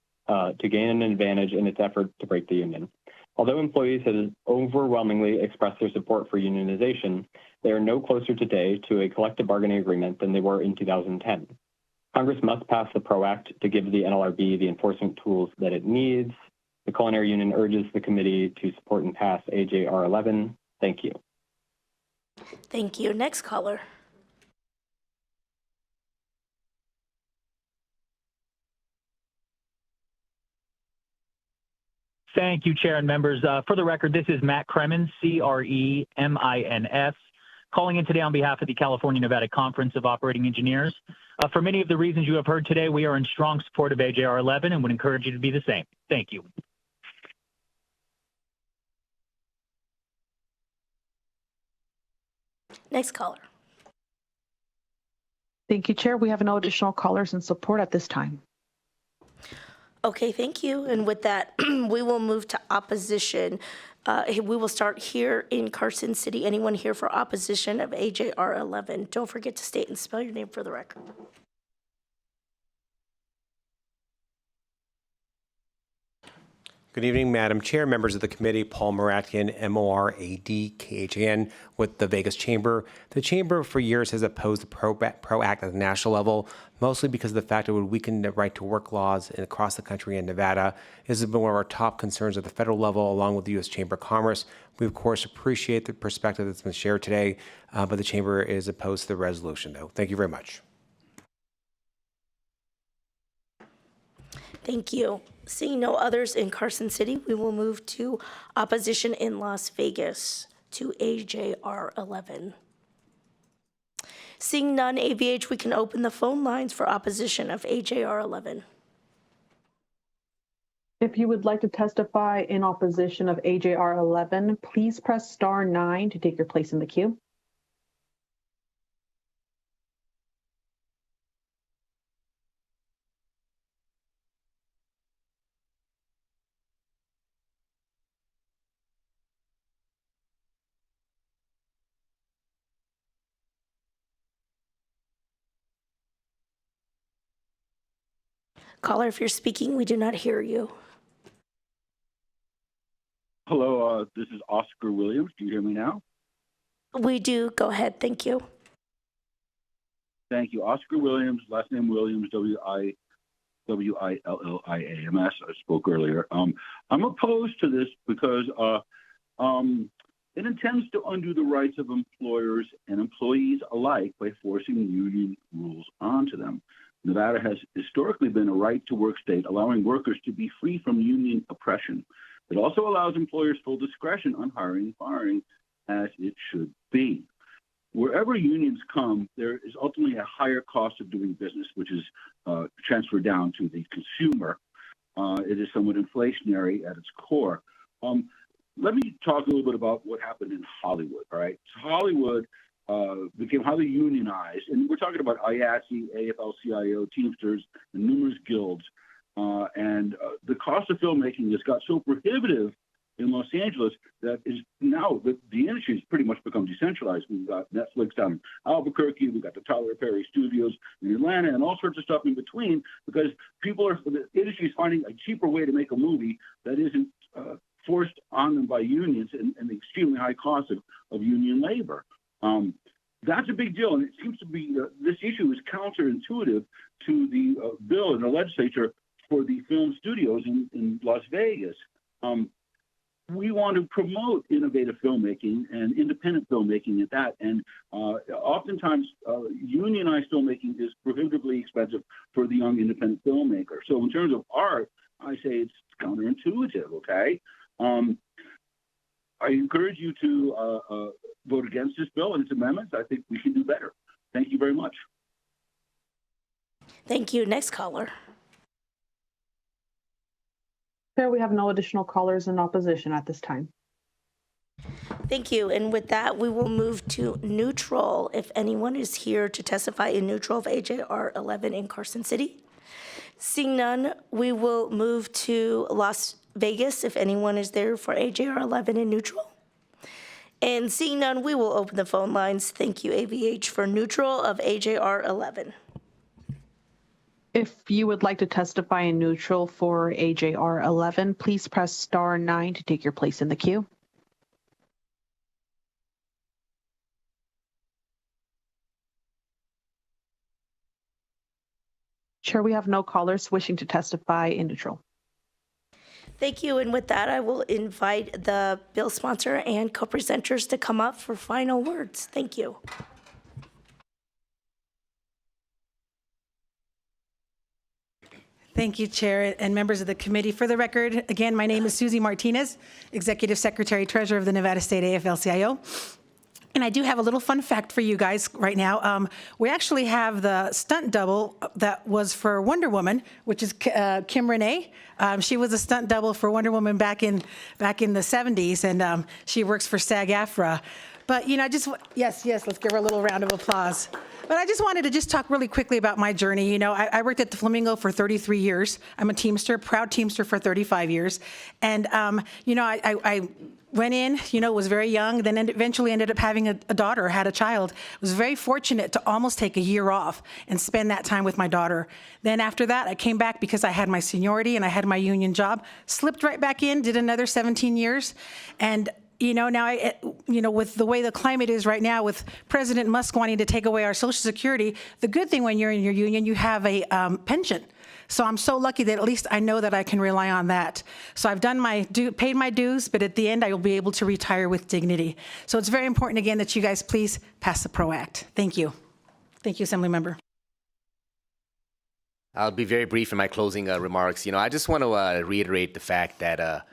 to gain an advantage in its effort to break the union. Although employees have overwhelmingly expressed their support for unionization, they are no closer today to a collective bargaining agreement than they were in 2010. Congress must pass the PRO Act to give the NLRB the enforcement tools that it needs. The Culinary Union urges the committee to support and pass AJR 11. Thank you. Thank you. Next caller. Thank you, Chair and members. For the record, this is Matt Cremins, C-R-E-M-I-N-S, calling in today on behalf of the California-Nevada Conference of Operating Engineers. For many of the reasons you have heard today, we are in strong support of AJR 11 and would encourage you to be the same. Thank you. Next caller. Thank you, Chair. We have no additional callers in support at this time. Okay, thank you. And with that, we will move to opposition. We will start here in Carson City. Anyone here for opposition of AJR 11? Don't forget to state and spell your name for the record. Good evening, Madam Chair, members of the committee. Paul Moradkian, M-O-R-A-D-K-H-A-N, with the Vegas Chamber. The Chamber for years has opposed the PRO Act at the national level, mostly because of the fact it would weaken the right to work laws across the country in Nevada. This has been one of our top concerns at the federal level, along with the U.S. Chamber of Commerce. We, of course, appreciate the perspective that's been shared today, but the Chamber is opposed to the resolution, though. Thank you very much. Thank you. Seeing no others in Carson City, we will move to opposition in Las Vegas to AJR 11. Seeing none, AVH, we can open the phone lines for opposition of AJR 11. If you would like to testify in opposition of AJR 11, please press star 9 to take your place in the queue. Caller, if you're speaking, we do not hear you. Hello, this is Oscar Williams. Do you hear me now? We do. Go ahead. Thank you. Thank you. Oscar Williams, last name Williams, W-I-L-L-I-A-M-S. I spoke earlier. I'm opposed to this because it intends to undo the rights of employers and employees alike by forcing union rules onto them. Nevada has historically been a right-to-work state, allowing workers to be free from union oppression. It also allows employers full discretion on hiring and firing, as it should be. Wherever unions come, there is ultimately a higher cost of doing business, which is transferred down to the consumer. It is somewhat inflationary at its core. Let me talk a little bit about what happened in Hollywood, all right? So Hollywood became highly unionized, and we're talking about IATSE, AFL-CIO, Teamsters, and numerous guilds. The cost of filmmaking has got so prohibitive in Los Angeles that is now the industry has pretty much become decentralized. We've got Netflix down in Albuquerque, we've got the Tyler Perry Studios in Atlanta, and all sorts of stuff in between because the industry is finding a cheaper way to make a movie that isn't forced on them by unions and the extremely high cost of union labor. That's a big deal, and it seems to be this issue is counterintuitive to the bill in the legislature for the film studios in Las Vegas. We want to promote innovative filmmaking and independent filmmaking at that, and oftentimes unionized filmmaking is prohibitively expensive for the young independent filmmaker. So in terms of art, I say it's counterintuitive, okay? I encourage you to vote against this bill and its amendments. I think we can do better. Thank you very much. Thank you. Next caller. Chair, we have no additional callers in opposition at this time. Thank you. And with that, we will move to neutral. If anyone is here to testify in neutral of AJR 11 in Carson City. Seeing none, we will move to Las Vegas. If anyone is there for AJR 11 in neutral. And seeing none, we will open the phone lines. Thank you, AVH, for neutral of AJR 11. If you would like to testify in neutral for AJR 11, please press star 9 to take your place in the queue. Chair, we have no callers wishing to testify in neutral. Thank you. And with that, I will invite the bill sponsor and co-presenters to come up for final words. Thank you. Thank you, Chair and members of the committee. For the record, again, my name is Susie Martinez, Executive Secretary Treasurer of the Nevada State AFL-CIO. And I do have a little fun fact for you guys right now. We actually have the stunt double that was for Wonder Woman, which is Kim Renee. She was a stunt double for Wonder Woman back in the 70s, and she works for SAG-AFTRA. But yes, let's give her a little round of applause. But I just wanted to just talk really quickly about my journey. I worked at the Flamingo for 33 years. I'm a Teamster, proud Teamster for 35 years. And, I went in, was very young, then eventually ended up having a daughter, had a child. Was very fortunate to almost take a year off and spend that time with my daughter. Then after that, I came back because I had my seniority and I had my union job, slipped right back in, did another 17 years. And now, with the way the climate is right now, with President Musk wanting to take away our Social Security, the good thing when you're in your union, you have a pension. So I'm so lucky that at least I know that I can rely on that. So I've done paid my dues, but at the end, I will be able to retire with dignity. So it's very important, again, that you guys please pass the PRO Act. Thank you. Thank you, Assembly Member. I'll be very brief in my closing remarks. I just want to reiterate the fact that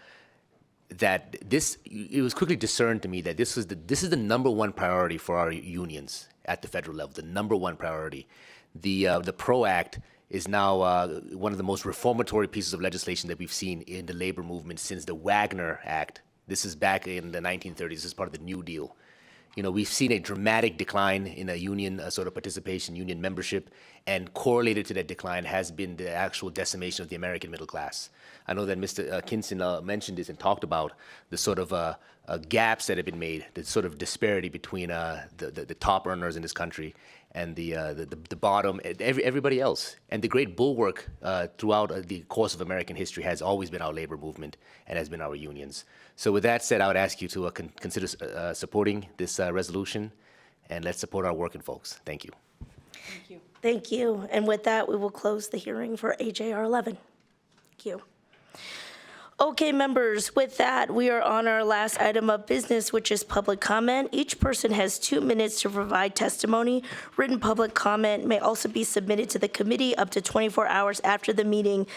it was quickly discerned to me that this is the number one priority for our unions at the federal level, the number one priority. The PRO Act is now one of the most reformatory pieces of legislation that we've seen in the labor movement since the Wagner Act. This is back in the 1930s. This is part of the New Deal. We've seen a dramatic decline in a union sort of participation, union membership, and correlated to that decline has been the actual decimation of the American middle class. I know that Mr. Kinson mentioned this and talked about the sort of gaps that have been made, the sort of disparity between the top earners in this country and the bottom, everybody else. And the great bulwark throughout the course of American history has always been our labor movement and has been our unions. So with that said, I would ask you to consider supporting this resolution, and let's support our working folks. Thank you. Thank you. Thank you. And with that, we will close the hearing for AJR 11. Thank you. Okay, members, with that, we are on our last item of business, which is public comment. Each person has 2 minutes to provide testimony. Written public comment may also be submitted to the committee up to 24 hours after the meeting.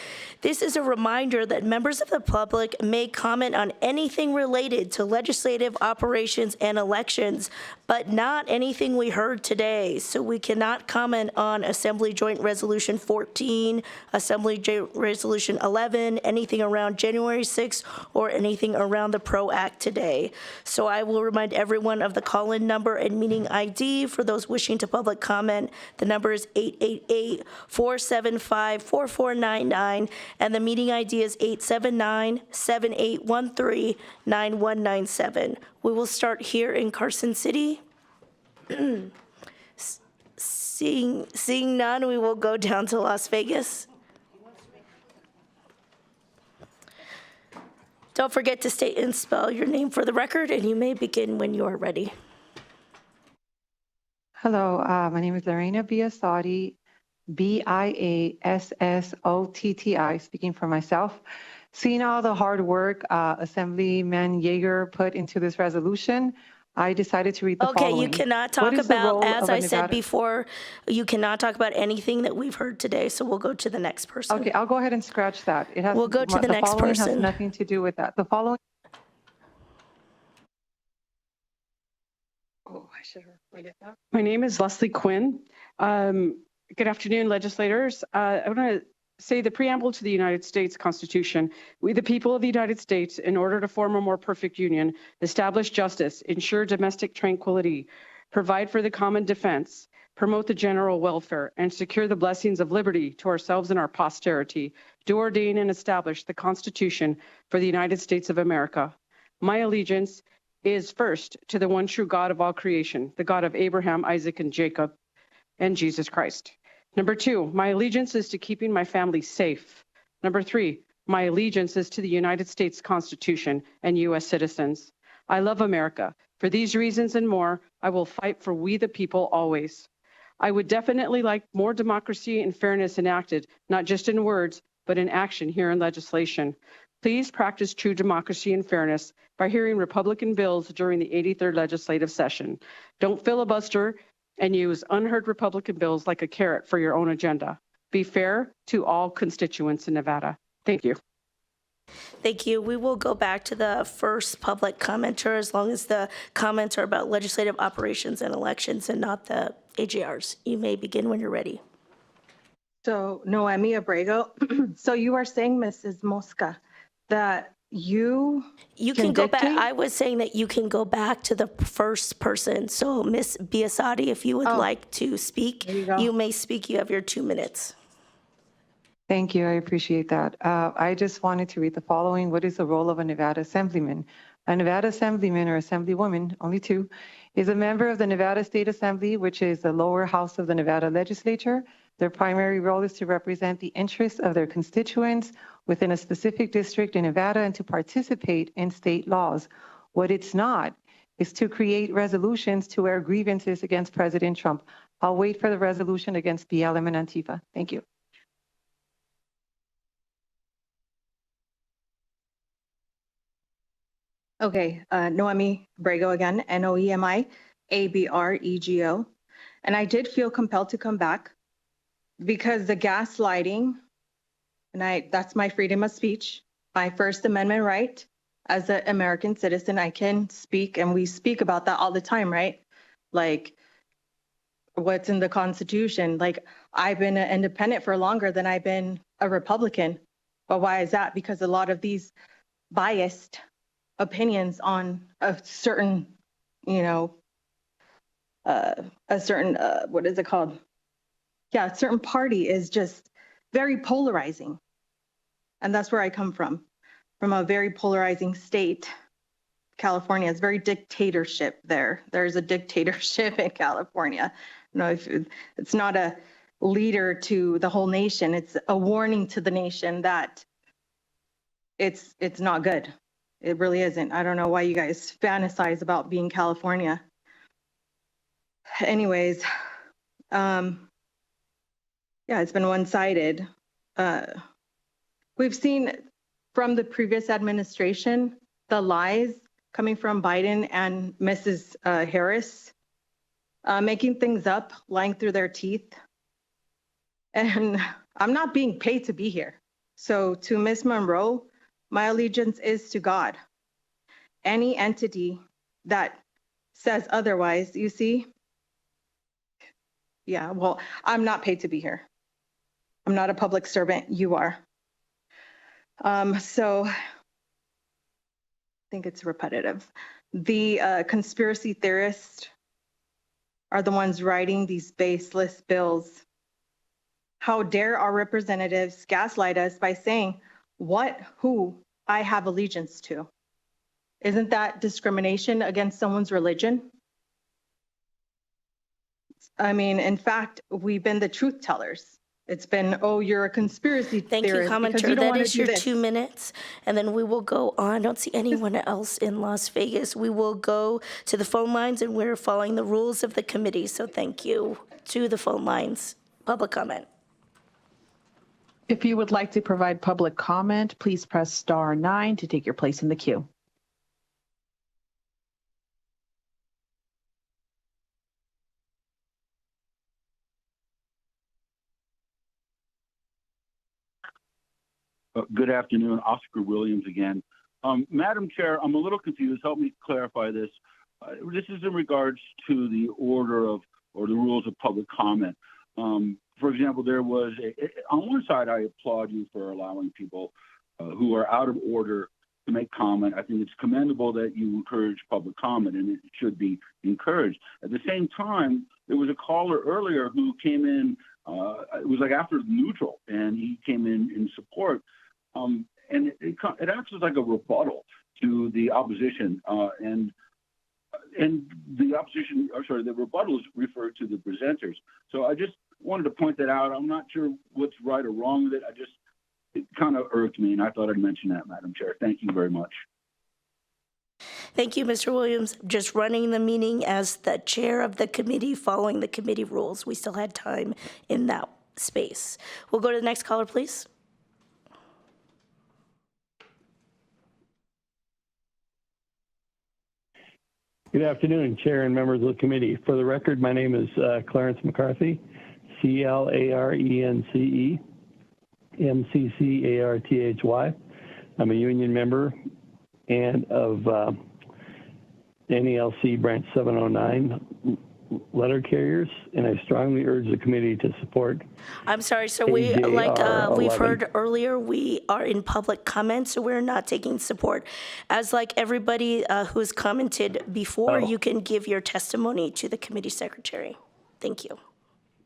This is a reminder that members of the public may comment on anything related to legislative operations and elections, but not anything we heard today. So we cannot comment on Assembly Joint Resolution 14, Assembly Joint Resolution 11, anything around January 6th, or anything around the PRO Act today. So I will remind everyone of the call-in number and meeting ID for those wishing to public comment. The number is 888-475-4499, and the meeting ID is 879-7813-9197. We will start here in Carson City. Seeing none, we will go down to Las Vegas. Don't forget to state and spell your name for the record, and you may begin when you are ready. Hello, my name is Lorena Biasotti, Biassotti, speaking for myself. Seeing all the hard work Assemblyman Yeager put into this resolution, I decided to read the following. Okay, you cannot talk about, as I said before, you cannot talk about anything that we've heard today, so we'll go to the next person. Okay, I'll go ahead and scratch that. We'll go to the next person. The following has nothing to do with that. The following. Oh, I should read it out. My name is Leslie Quinn. Good afternoon, legislators. I want to say the preamble to the United States Constitution, we the people of the United States, in order to form a more perfect union, establish justice, ensure domestic tranquility, provide for the common defense, promote the general welfare, and secure the blessings of liberty to ourselves and our posterity, do ordain and establish the Constitution for the United States of America. My allegiance is first to the one true God of all creation, the God of Abraham, Isaac, and Jacob, and Jesus Christ. Number 2, my allegiance is to keeping my family safe. Number 3, my allegiance is to the United States Constitution and U.S. citizens. I love America. For these reasons and more, I will fight for we the people always. I would definitely like more democracy and fairness enacted, not just in words, but in action here in legislation. Please practice true democracy and fairness by hearing Republican bills during the 83rd legislative session. Don't filibuster and use unheard Republican bills like a carrot for your own agenda. Be fair to all constituents in Nevada. Thank you. Thank you. We will go back to the first public commenter as long as the comments are about legislative operations and elections and not the AJRs. You may begin when you're ready. So, Noemi Abrego, so you are saying, Mrs. Mosca, that you can go back. I was saying that you can go back to the first person. So, Ms. Biasotti, if you would like to speak, you may speak. You have your 2 minutes. Thank you. I appreciate that. I just wanted to read the following. What is the role of a Nevada Assemblyman? A Nevada Assemblyman or Assemblywoman, only 2, is a member of the Nevada State Assembly, which is the lower house of the Nevada Legislature. Their primary role is to represent the interests of their constituents within a specific district in Nevada and to participate in state laws. What it's not is to create resolutions to air grievances against President Trump. I'll wait for the resolution against BLM and Antifa. Thank you. Okay, Noemi Abrego again, Noemi Abrego. And I did feel compelled to come back because the gaslighting, and that's my freedom of speech, my First Amendment right. As an American citizen, I can speak, and we speak about that all the time, right? Like what's in the Constitution. Like I've been an independent for longer than I've been a Republican. But why is that? Because a lot of these biased opinions on a certain, what is it called? Yeah, a certain party is just very polarizing. And that's where I come from a very polarizing state. California is very dictatorship there. There's a dictatorship in California. If it's not a leader to the whole nation, it's a warning to the nation that it's not good. It really isn't. I don't know why you guys fantasize about being California. Anyways, yeah, it's been one-sided. We've seen from the previous administration, the lies coming from Biden and Mrs. Harris, making things up, lying through their teeth. And I'm not being paid to be here. So to Ms. Monroe, my allegiance is to God. Any entity that says otherwise, you see, yeah, well, I'm not paid to be here. I'm not a public servant, you are. So I think it's repetitive. The conspiracy theorists are the ones writing these baseless bills. How dare our representatives gaslight us by saying who I have allegiance to? Isn't that discrimination against someone's religion? I mean, in fact, we've been the truth tellers. It's been, oh, you're a conspiracy theorist. Thank you, commenter. That is your 2 minutes. And then we will go on. I don't see anyone else in Las Vegas. We will go to the phone lines, and we're following the rules of the committee. So thank you. To the phone lines. Public comment. If you would like to provide public comment, please press star 9 to take your place in the queue. Good afternoon, Oscar Williams again. Madam Chair, I'm a little confused. Help me clarify this. This is in regards to the order of, or the rules of public comment. for example, there was on one side, I applaud you for allowing people who are out of order to make comment. I think it's commendable that you encourage public comment, and it should be encouraged. At the same time, there was a caller earlier who came in, it was like after neutral, and he came in support. And it acts as like a rebuttal to the opposition, and the opposition, or sorry, the rebuttals refer to the presenters. So I just wanted to point that out. I'm not sure what's right or wrong with it. It kind of irked me, and I thought I'd mention that, Madam Chair. Thank you very much. Thank you, Mr. Williams. Just running the meeting as the chair of the committee, following the committee rules. We still had time in that space. We'll go to the next caller, please. Good afternoon, Chair and members of the committee. For the record, my name is Clarence McCarthy, C-L-A-R-E-N-C-E, M-C-C-A-R-T-H-Y. I'm a union member and of NELC Branch 709 letter carriers, and I strongly urge the committee to support. I'm sorry, sir. We've heard earlier, we are in public comment, so we're not taking support. As like everybody who has commented before, you can give your testimony to the committee secretary. Thank you.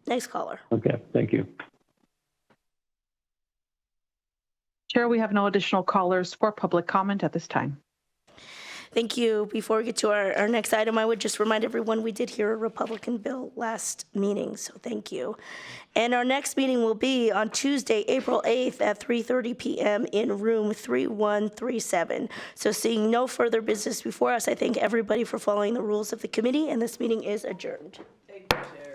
Next caller. Okay, thank you. Chair, we have no additional callers for public comment at this time. Thank you. Before we get to our next item, I would just remind everyone we did hear a Republican bill last meeting, so thank you. And our next meeting will be on Tuesday, April 8th at 3:30 p.m. in room 3137. So seeing no further business before us, I thank everybody for following the rules of the committee, and this meeting is adjourned. Thank you, Chair.